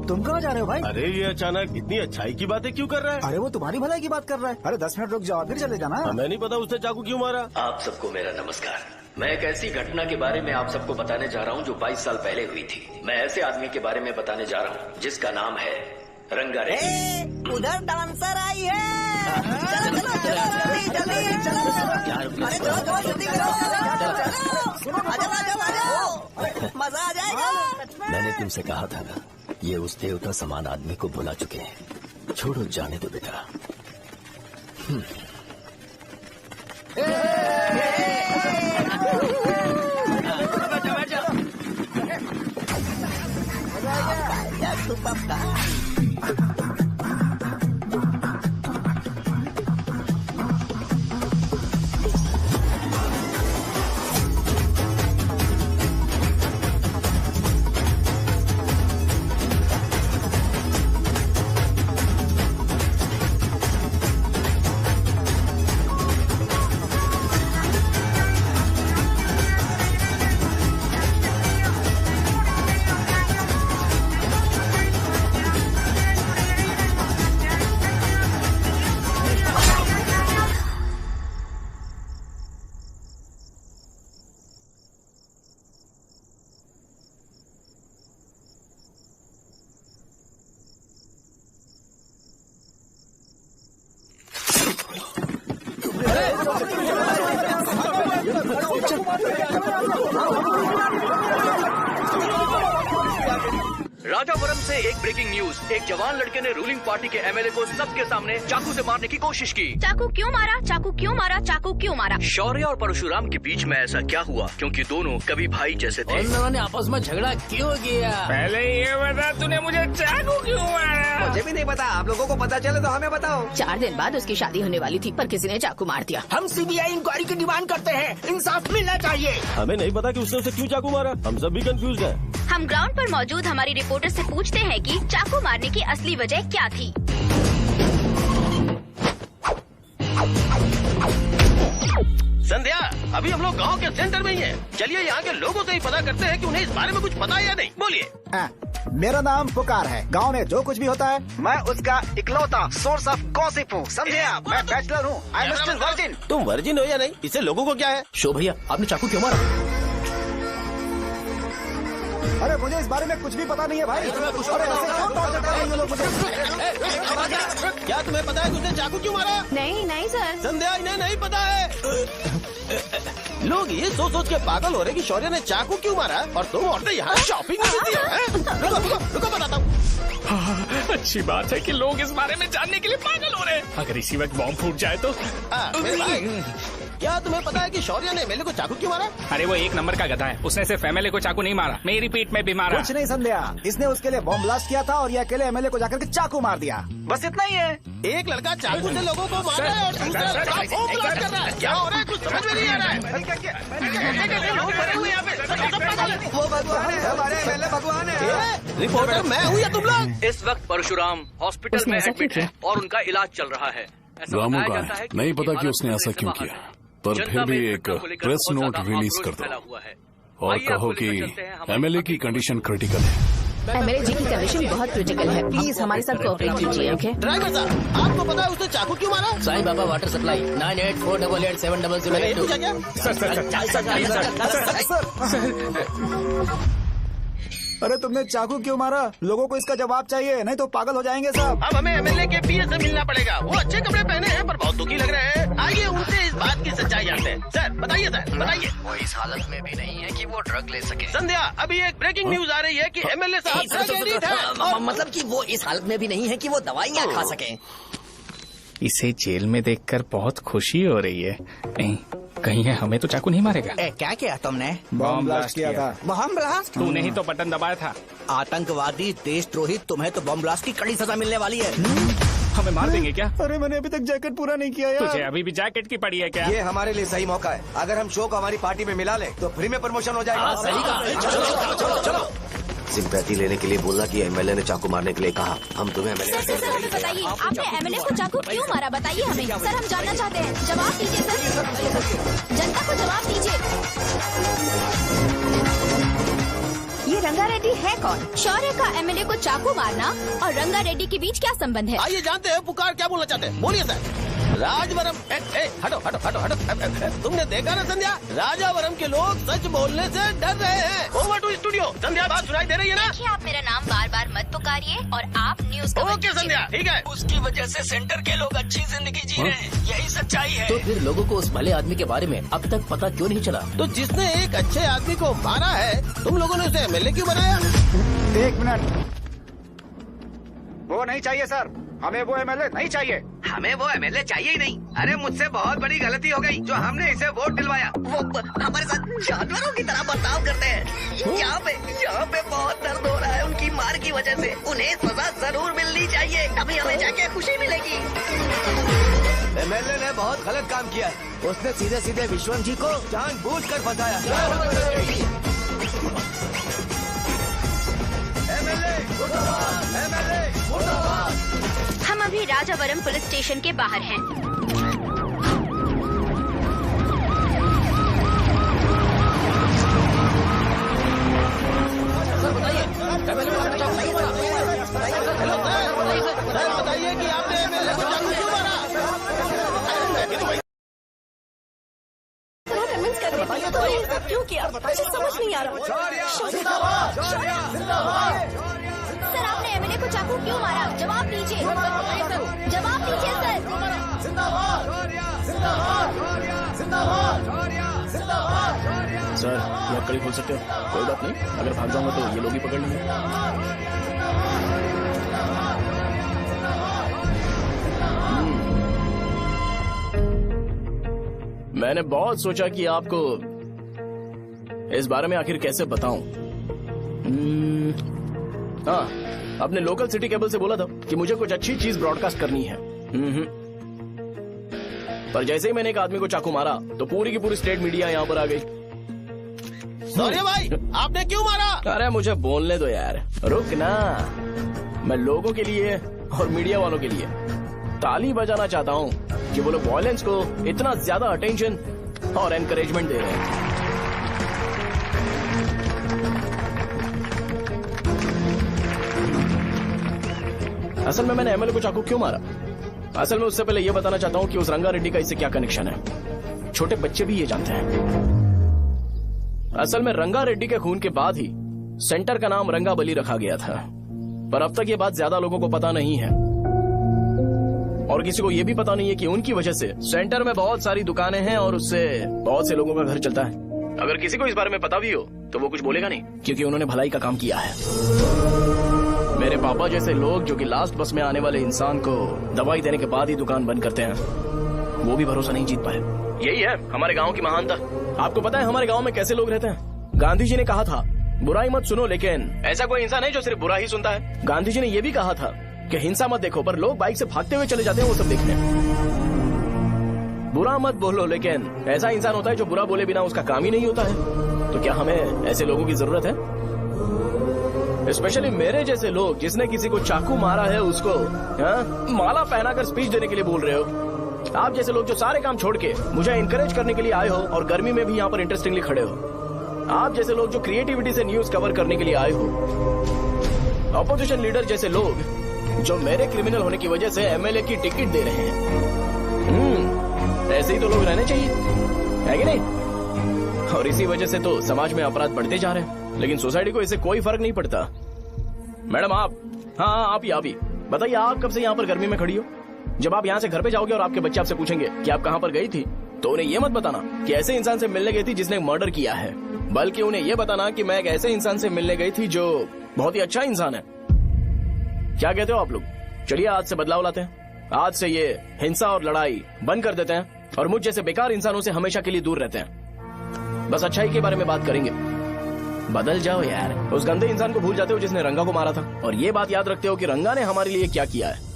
तुम कहाँ जा रहे हो भाई? अरे ये अचानक इतनी अच्छाई की बातें क्यों कर रहा है? अरे वो तुम्हारी भलाई की बात कर रहा है। अरे 10 मिनट रुक जाओ फिर चले जाना। हमें नहीं पता उसने चाकू क्यों मारा। आप सबको मेरा नमस्कार। मैं एक ऐसी घटना के बारे में आप सबको बताने जा रहा हूँ जो 22 साल पहले हुई थी। मैं ऐसे आदमी के बारे में बताने जा रहा हूँ जिसका नाम है रंगारेड्डी। उधर डांसर आई है। चलो जल्दी मजा आ जाएगा। मैंने तुमसे कहा था ना, ये उस देवता समान आदमी को बुला चुके हैं। छोड़ो, जाने दो बेटा। राजापुरम से एक ब्रेकिंग न्यूज। एक जवान लड़के ने रूलिंग पार्टी के एमएलए को सबके सामने चाकू से मारने की कोशिश की। चाकू क्यों मारा? चाकू क्यों मारा? चाकू क्यों मारा? शौर्य और परशुराम के बीच में ऐसा क्या हुआ? क्योंकि दोनों कभी भाई जैसे थे। उन दोनों ने आपस में झगड़ा क्यों किया? पहले ये बता, तूने मुझे चाकू क्यों मारा? मुझे भी नहीं पता। आप लोगों को पता चले तो हमें बताओ। 4 दिन बाद उसकी शादी होने वाली थी, पर किसी ने चाकू मार दिया। हम सीबीआई इंक्वायरी की डिमांड करते हैं। इंसाफ मिलना चाहिए। हमें नहीं पता कि उसने उसे क्यों चाकू मारा। हम सब भी कंफ्यूज हैं। हम ग्राउंड पर मौजूद हमारी रिपोर्टर से पूछते हैं कि चाकू मारने की असली वजह क्या थी। संध्या, अभी हम लोग गांव के सेंटर में ही हैं। चलिए यहाँ के लोगों से ही पता करते हैं कि उन्हें इस बारे में कुछ पता है या नहीं। बोलिए। मेरा नाम पुकार है। गांव में जो कुछ भी होता है मैं उसका इकलौता सोर्स ऑफ गॉसिप हूँ। समझे आप? मैं बैचलर हूँ। I am still virgin. तुम वर्जिन हो या नहीं, इससे लोगों को क्या है? शो भैया, आपने चाकू क्यों मारा? अरे मुझे इस बारे में कुछ भी पता नहीं है भाई। अरे ऐसे क्यों टॉर्चर कर रहे हैं ये लोग मुझे? क्या तुम्हें पता है कि उसने चाकू क्यों मारा? नहीं सर। संध्या, इन्हें नहीं पता है। लोग ये सोच सोच के पागल हो रहे कि शौर्य ने चाकू क्यों मारा और तुम औरतें यहाँ शॉपिंग में बिजी हैं। रुको बताता हूँ। अच्छी बात है कि लोग इस बारे में जानने के लिए पागल हो रहे हैं। अगर इसी वक्त बॉम्ब फूट जाए तो। मेरे भाई, क्या तुम्हें पता है कि शौर्य ने एमएलए को चाकू क्यों मारा? अरे वो एक नंबर का गधा है। उसने सिर्फ एमएलए को चाकू नहीं मारा, मेरी पीठ में भी मारा। कुछ नहीं संध्या, इसने उसके लिए बॉम्ब ब्लास्ट किया था और ये अकेले एमएलए को जाकर के चाकू मार दिया। बस इतना ही है। एक लड़का चाकू से लोगों को मार रहा है और दूसरा लड़का बॉम्ब ब्लास्ट कर रहा है। क्या हो रहा है? कुछ समझ में नहीं आ रहा है। लोग मरे हुए यहाँ पे। वो भगवान है, हमारे एमएलए भगवान है। रिपोर्टर मैं हूँ या तुम लोग? इस वक्त परशुराम हॉस्पिटल में एडमिट है और उनका इलाज चल रहा है। रामू का है, नहीं पता कि उसने ऐसा क्यों किया, पर फिर भी एक प्रेस नोट रिलीज कर दो और कहो कि एमएलए की कंडीशन क्रिटिकल है। एमएलए जी की कंडीशन बहुत क्रिटिकल है, प्लीज हमारे साथ कोऑपरेट कीजिए। ओके ड्राइवर साहब, आपको पता है उसने चाकू क्यों मारा? Sai Baba water supply 9848870082। अरे तुमने चाकू क्यों मारा? लोगों को इसका जवाब चाहिए, नहीं तो पागल हो जाएंगे साहब। अब हमें एमएलए के पीए से मिलना पड़ेगा। वो अच्छे कपड़े पहने हैं पर बहुत दुखी लग रहे हैं। आइए उनसे इस बात की सच्चाई जानते हैं। सर बताइए, सर बताइए। वो इस हालत में भी नहीं है कि वो ड्रग ले सके। संध्या, अभी एक ब्रेकिंग न्यूज आ रही है कि एमएलए साहब ड्रग एडिक्ट हैं। मतलब कि वो इस हालत में भी नहीं है कि वो दवाइयाँ खा सके। इसे जेल में देखकर बहुत खुशी हो रही है। नहीं, कहीं है हमें तो चाकू नहीं मारेगा। क्या किया तुमने? बॉम्ब ब्लास्ट किया था। Bomb blast? तूने ही तो बटन दबाया था। आतंकवादी, देशद्रोही, तुम्हें तो बॉम्ब ब्लास्ट की कड़ी सजा मिलने वाली है। हमें मार देंगे क्या? अरे मैंने अभी तक जैकेट पूरा नहीं किया यार। तुझे अभी भी जैकेट की पड़ी है क्या? ये हमारे लिए सही मौका है। अगर हम शो को हमारी पार्टी में मिला ले तो फ्री में प्रमोशन हो जाएगा। सही कहा। चलो चलो। सिंपैथी लेने के लिए बोला कि एमएलए ने चाकू मारने के लिए कहा। हम तुम्हें एमएलए सर हमें बताइए, आपने एमएलए को चाकू क्यों मारा? बताइए हमें। सर हम जानना चाहते हैं, जवाब दीजिए सर। जनता को जवाब दीजिए। ये रंगा रेड्डी है कौन? शौर्य का एमएलए को चाकू मारना और रंगा रेड्डी के बीच क्या संबंध है? आइए जानते हैं पुकार क्या बोलना चाहते हैं। बोलिए सर। राजवरम, हटो हटो हटो हटो। तुमने देखा ना संध्या, राजावरम के लोग सच बोलने से डर रहे हैं। Over to studio. संध्या बात सुनाई दे रही है ना? देखिए, आप मेरा नाम बार बार मत पुकारिए और आप न्यूज का ओके संध्या, ठीक है। उसकी वजह से सेंटर के लोग अच्छी जिंदगी जी रहे हैं, यही सच्चाई है। तो फिर लोगों को उस भले आदमी के बारे में अब तक पता क्यों नहीं चला? तो जिसने एक अच्छे आदमी को मारा है, तुम लोगों ने उसे एमएलए क्यों बनाया? 1 मिनट। वो नहीं चाहिए सर, हमें वो एमएलए नहीं चाहिए। हमें वो एमएलए चाहिए ही नहीं। अरे मुझसे बहुत बड़ी गलती हो गई जो हमने इसे वोट दिलवाया। वो हमारे साथ जानवरों की तरह बर्ताव करते हैं। यहाँ पे बहुत दर्द हो रहा है उनकी मार की वजह से। उन्हें सजा जरूर मिलनी चाहिए, तभी हमें जाके खुशी मिलेगी। एमएलए ने बहुत गलत काम किया। उसने सीधे सीधे विश्वम जी को जानबूझकर फंसाया। हम अभी राजावरम पुलिस स्टेशन के बाहर हैं। बताइए कि आपने एमएलए को चाकू क्यों मारा? क्यों किया? मुझे समझ नहीं आ रहा। सर आपने एमएलए को चाकू क्यों मारा? जवाब दीजिए। जवाब दीजिए सर, ये कड़ी खोल सकते हो? कोई बात नहीं, अगर भाग जाऊंगा तो ये लोग ही पकड़ लेंगे। मैंने बहुत सोचा कि आपको इस बारे में आखिर कैसे बताऊं। हाँ, अपने लोकल सिटी केबल से बोला था कि मुझे कुछ अच्छी चीज ब्रॉडकास्ट करनी है। पर जैसे ही मैंने एक आदमी को चाकू मारा तो पूरी की पूरी स्टेट मीडिया यहाँ पर आ गई। सॉरी भाई, आपने क्यों मारा? अरे मुझे बोलने दो यार, रुक ना। मैं लोगों के लिए और मीडिया वालों के लिए ताली बजाना चाहता हूँ कि वो लोग वायलेंस को इतना ज्यादा अटेंशन और एनकरेजमेंट दे रहे हैं। असल में मैंने एमएलए को चाकू क्यों मारा? असल में उससे पहले यह बताना चाहता हूँ कि उस रंगा रेड्डी का इससे क्या कनेक्शन है। छोटे बच्चे भी ये जानते हैं। असल में रंगा रेड्डी के खून के बाद ही सेंटर का नाम रंगा बली रखा गया था, पर अब तक ये बात ज्यादा लोगों को पता नहीं है और किसी को ये भी पता नहीं है कि उनकी वजह से सेंटर में बहुत सारी दुकानें हैं और उससे बहुत से लोगों का घर चलता है। अगर किसी को इस बारे में पता भी हो तो वो कुछ बोलेगा नहीं, क्योंकि उन्होंने भलाई का काम किया है। मेरे पापा जैसे लोग जो कि लास्ट बस में आने वाले इंसान को दवाई देने के बाद ही दुकान बंद करते हैं, वो भी भरोसा नहीं जीत पाए। यही है हमारे गाँव की महानता। आपको पता है हमारे गाँव में कैसे लोग रहते हैं? गांधी जी ने कहा था बुराई मत सुनो, लेकिन ऐसा कोई इंसान है जो सिर्फ बुरा ही सुनता है। गांधी जी ने यह भी कहा था कि हिंसा मत देखो, पर लोग बाइक से भागते हुए चले जाते हैं वो सब देखने। बुरा मत बोलो, लेकिन ऐसा इंसान होता है जो बुरा बोले बिना उसका काम ही नहीं होता है। तो क्या हमें ऐसे लोगों की जरूरत है? स्पेशली मेरे जैसे लोग जिसने किसी को चाकू मारा है उसको माला पहनाकर स्पीच देने के लिए बोल रहे हो। आप जैसे लोग जो सारे काम छोड़ के मुझे इंकरेज करने के लिए आए हो और गर्मी में भी यहाँ पर इंटरेस्टिंगली खड़े हो। आप जैसे लोग जो क्रिएटिविटी से न्यूज कवर करने के लिए आए हो। अपोजिशन लीडर जैसे लोग जो मेरे क्रिमिनल होने की वजह से एमएलए की टिकट दे रहे हैं। ऐसे ही तो लोग रहने चाहिए, है कि नहीं? और इसी वजह से तो समाज में अपराध बढ़ते जा रहे हैं, लेकिन सोसाइटी को इससे कोई फर्क नहीं पड़ता। मैडम आप, हाँ आप ही बताइए, आप कब से यहाँ पर गर्मी में खड़ी हो? जब आप यहाँ से घर पे जाओगे और आपके बच्चे आपसे पूछेंगे कि आप कहाँ पर गई थी, तो उन्हें ये मत बताना कि ऐसे इंसान से मिलने गई थी जिसने मर्डर किया है, बल्कि उन्हें ये बताना कि मैं एक ऐसे इंसान से मिलने गई थी जो बहुत ही अच्छा इंसान है। क्या कहते हो आप लोग? चलिए आज से बदलाव लाते हैं। आज से ये हिंसा और लड़ाई बंद कर देते हैं और मुझ जैसे बेकार इंसानों से हमेशा के लिए दूर रहते हैं। बस अच्छाई के बारे में बात करेंगे। बदल जाओ यार, उस गंदे इंसान को भूल जाते हो जिसने रंगा को मारा था, और ये बात याद रखते हो कि रंगा ने हमारे लिए क्या किया है।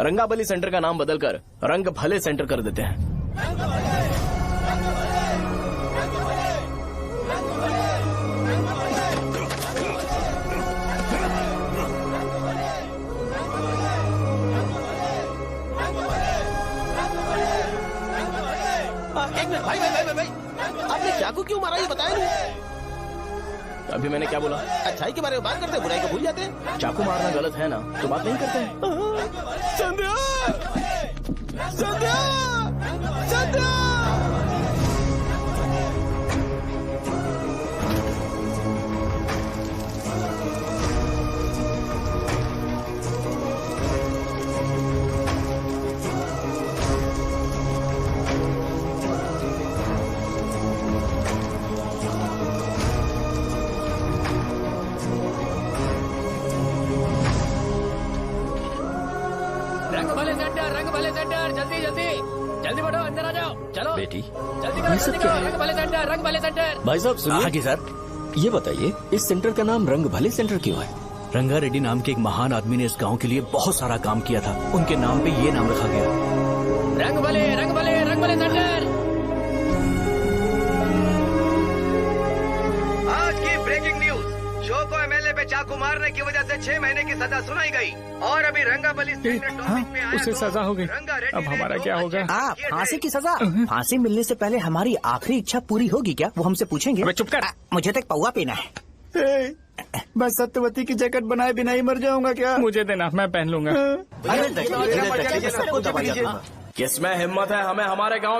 रंगाबली सेंटर का नाम बदलकर रंग भले सेंटर कर देते हैं। एक मिनट भाई, आपने चाकू क्यों मारा ये बताया नहीं? अभी मैंने क्या बोला? अच्छाई के बारे में बात करते हैं, बुराई को भूल जाते हैं। चाकू मारना गलत है ना, तो बात नहीं करते हैं। संध्या! संध्या! संध्या! जल्दी बढ़ो, अंदर आ जाओ। चलो बेटी, जल्दी करो, रंग भले सेंटर, रंग भले सेंटर। भाई साहब सुनिए। हाँ जी सर। ये बताइए, इस सेंटर का नाम रंग भले सेंटर क्यों है? रंगा रेड्डी नाम के एक महान आदमी ने इस गांव के लिए बहुत सारा काम किया था, उनके नाम पे ये नाम रखा गया। रंग भले, रंग भले, रंग भले सेंटर। आज की ब्रेकिंग न्यूज, शो को एमएलए पे चाकू मारने की वजह से 6 महीने की सजा सुनाई गई और अभी रंगाबली उसे सजा हो गई। अब हमारा क्या होगा? फांसी की सजा? फांसी मिलने से पहले हमारी आखिरी इच्छा पूरी होगी क्या? वो हमसे पूछेंगे। चुप कर। मुझे तो एक पौवा पीना है। मैं सत्यवती की जैकेट बनाए बिना ही मर जाऊंगा क्या? मुझे देना, मैं पहन लूंगा। किसमें हिम्मत है हमें हमारे गांव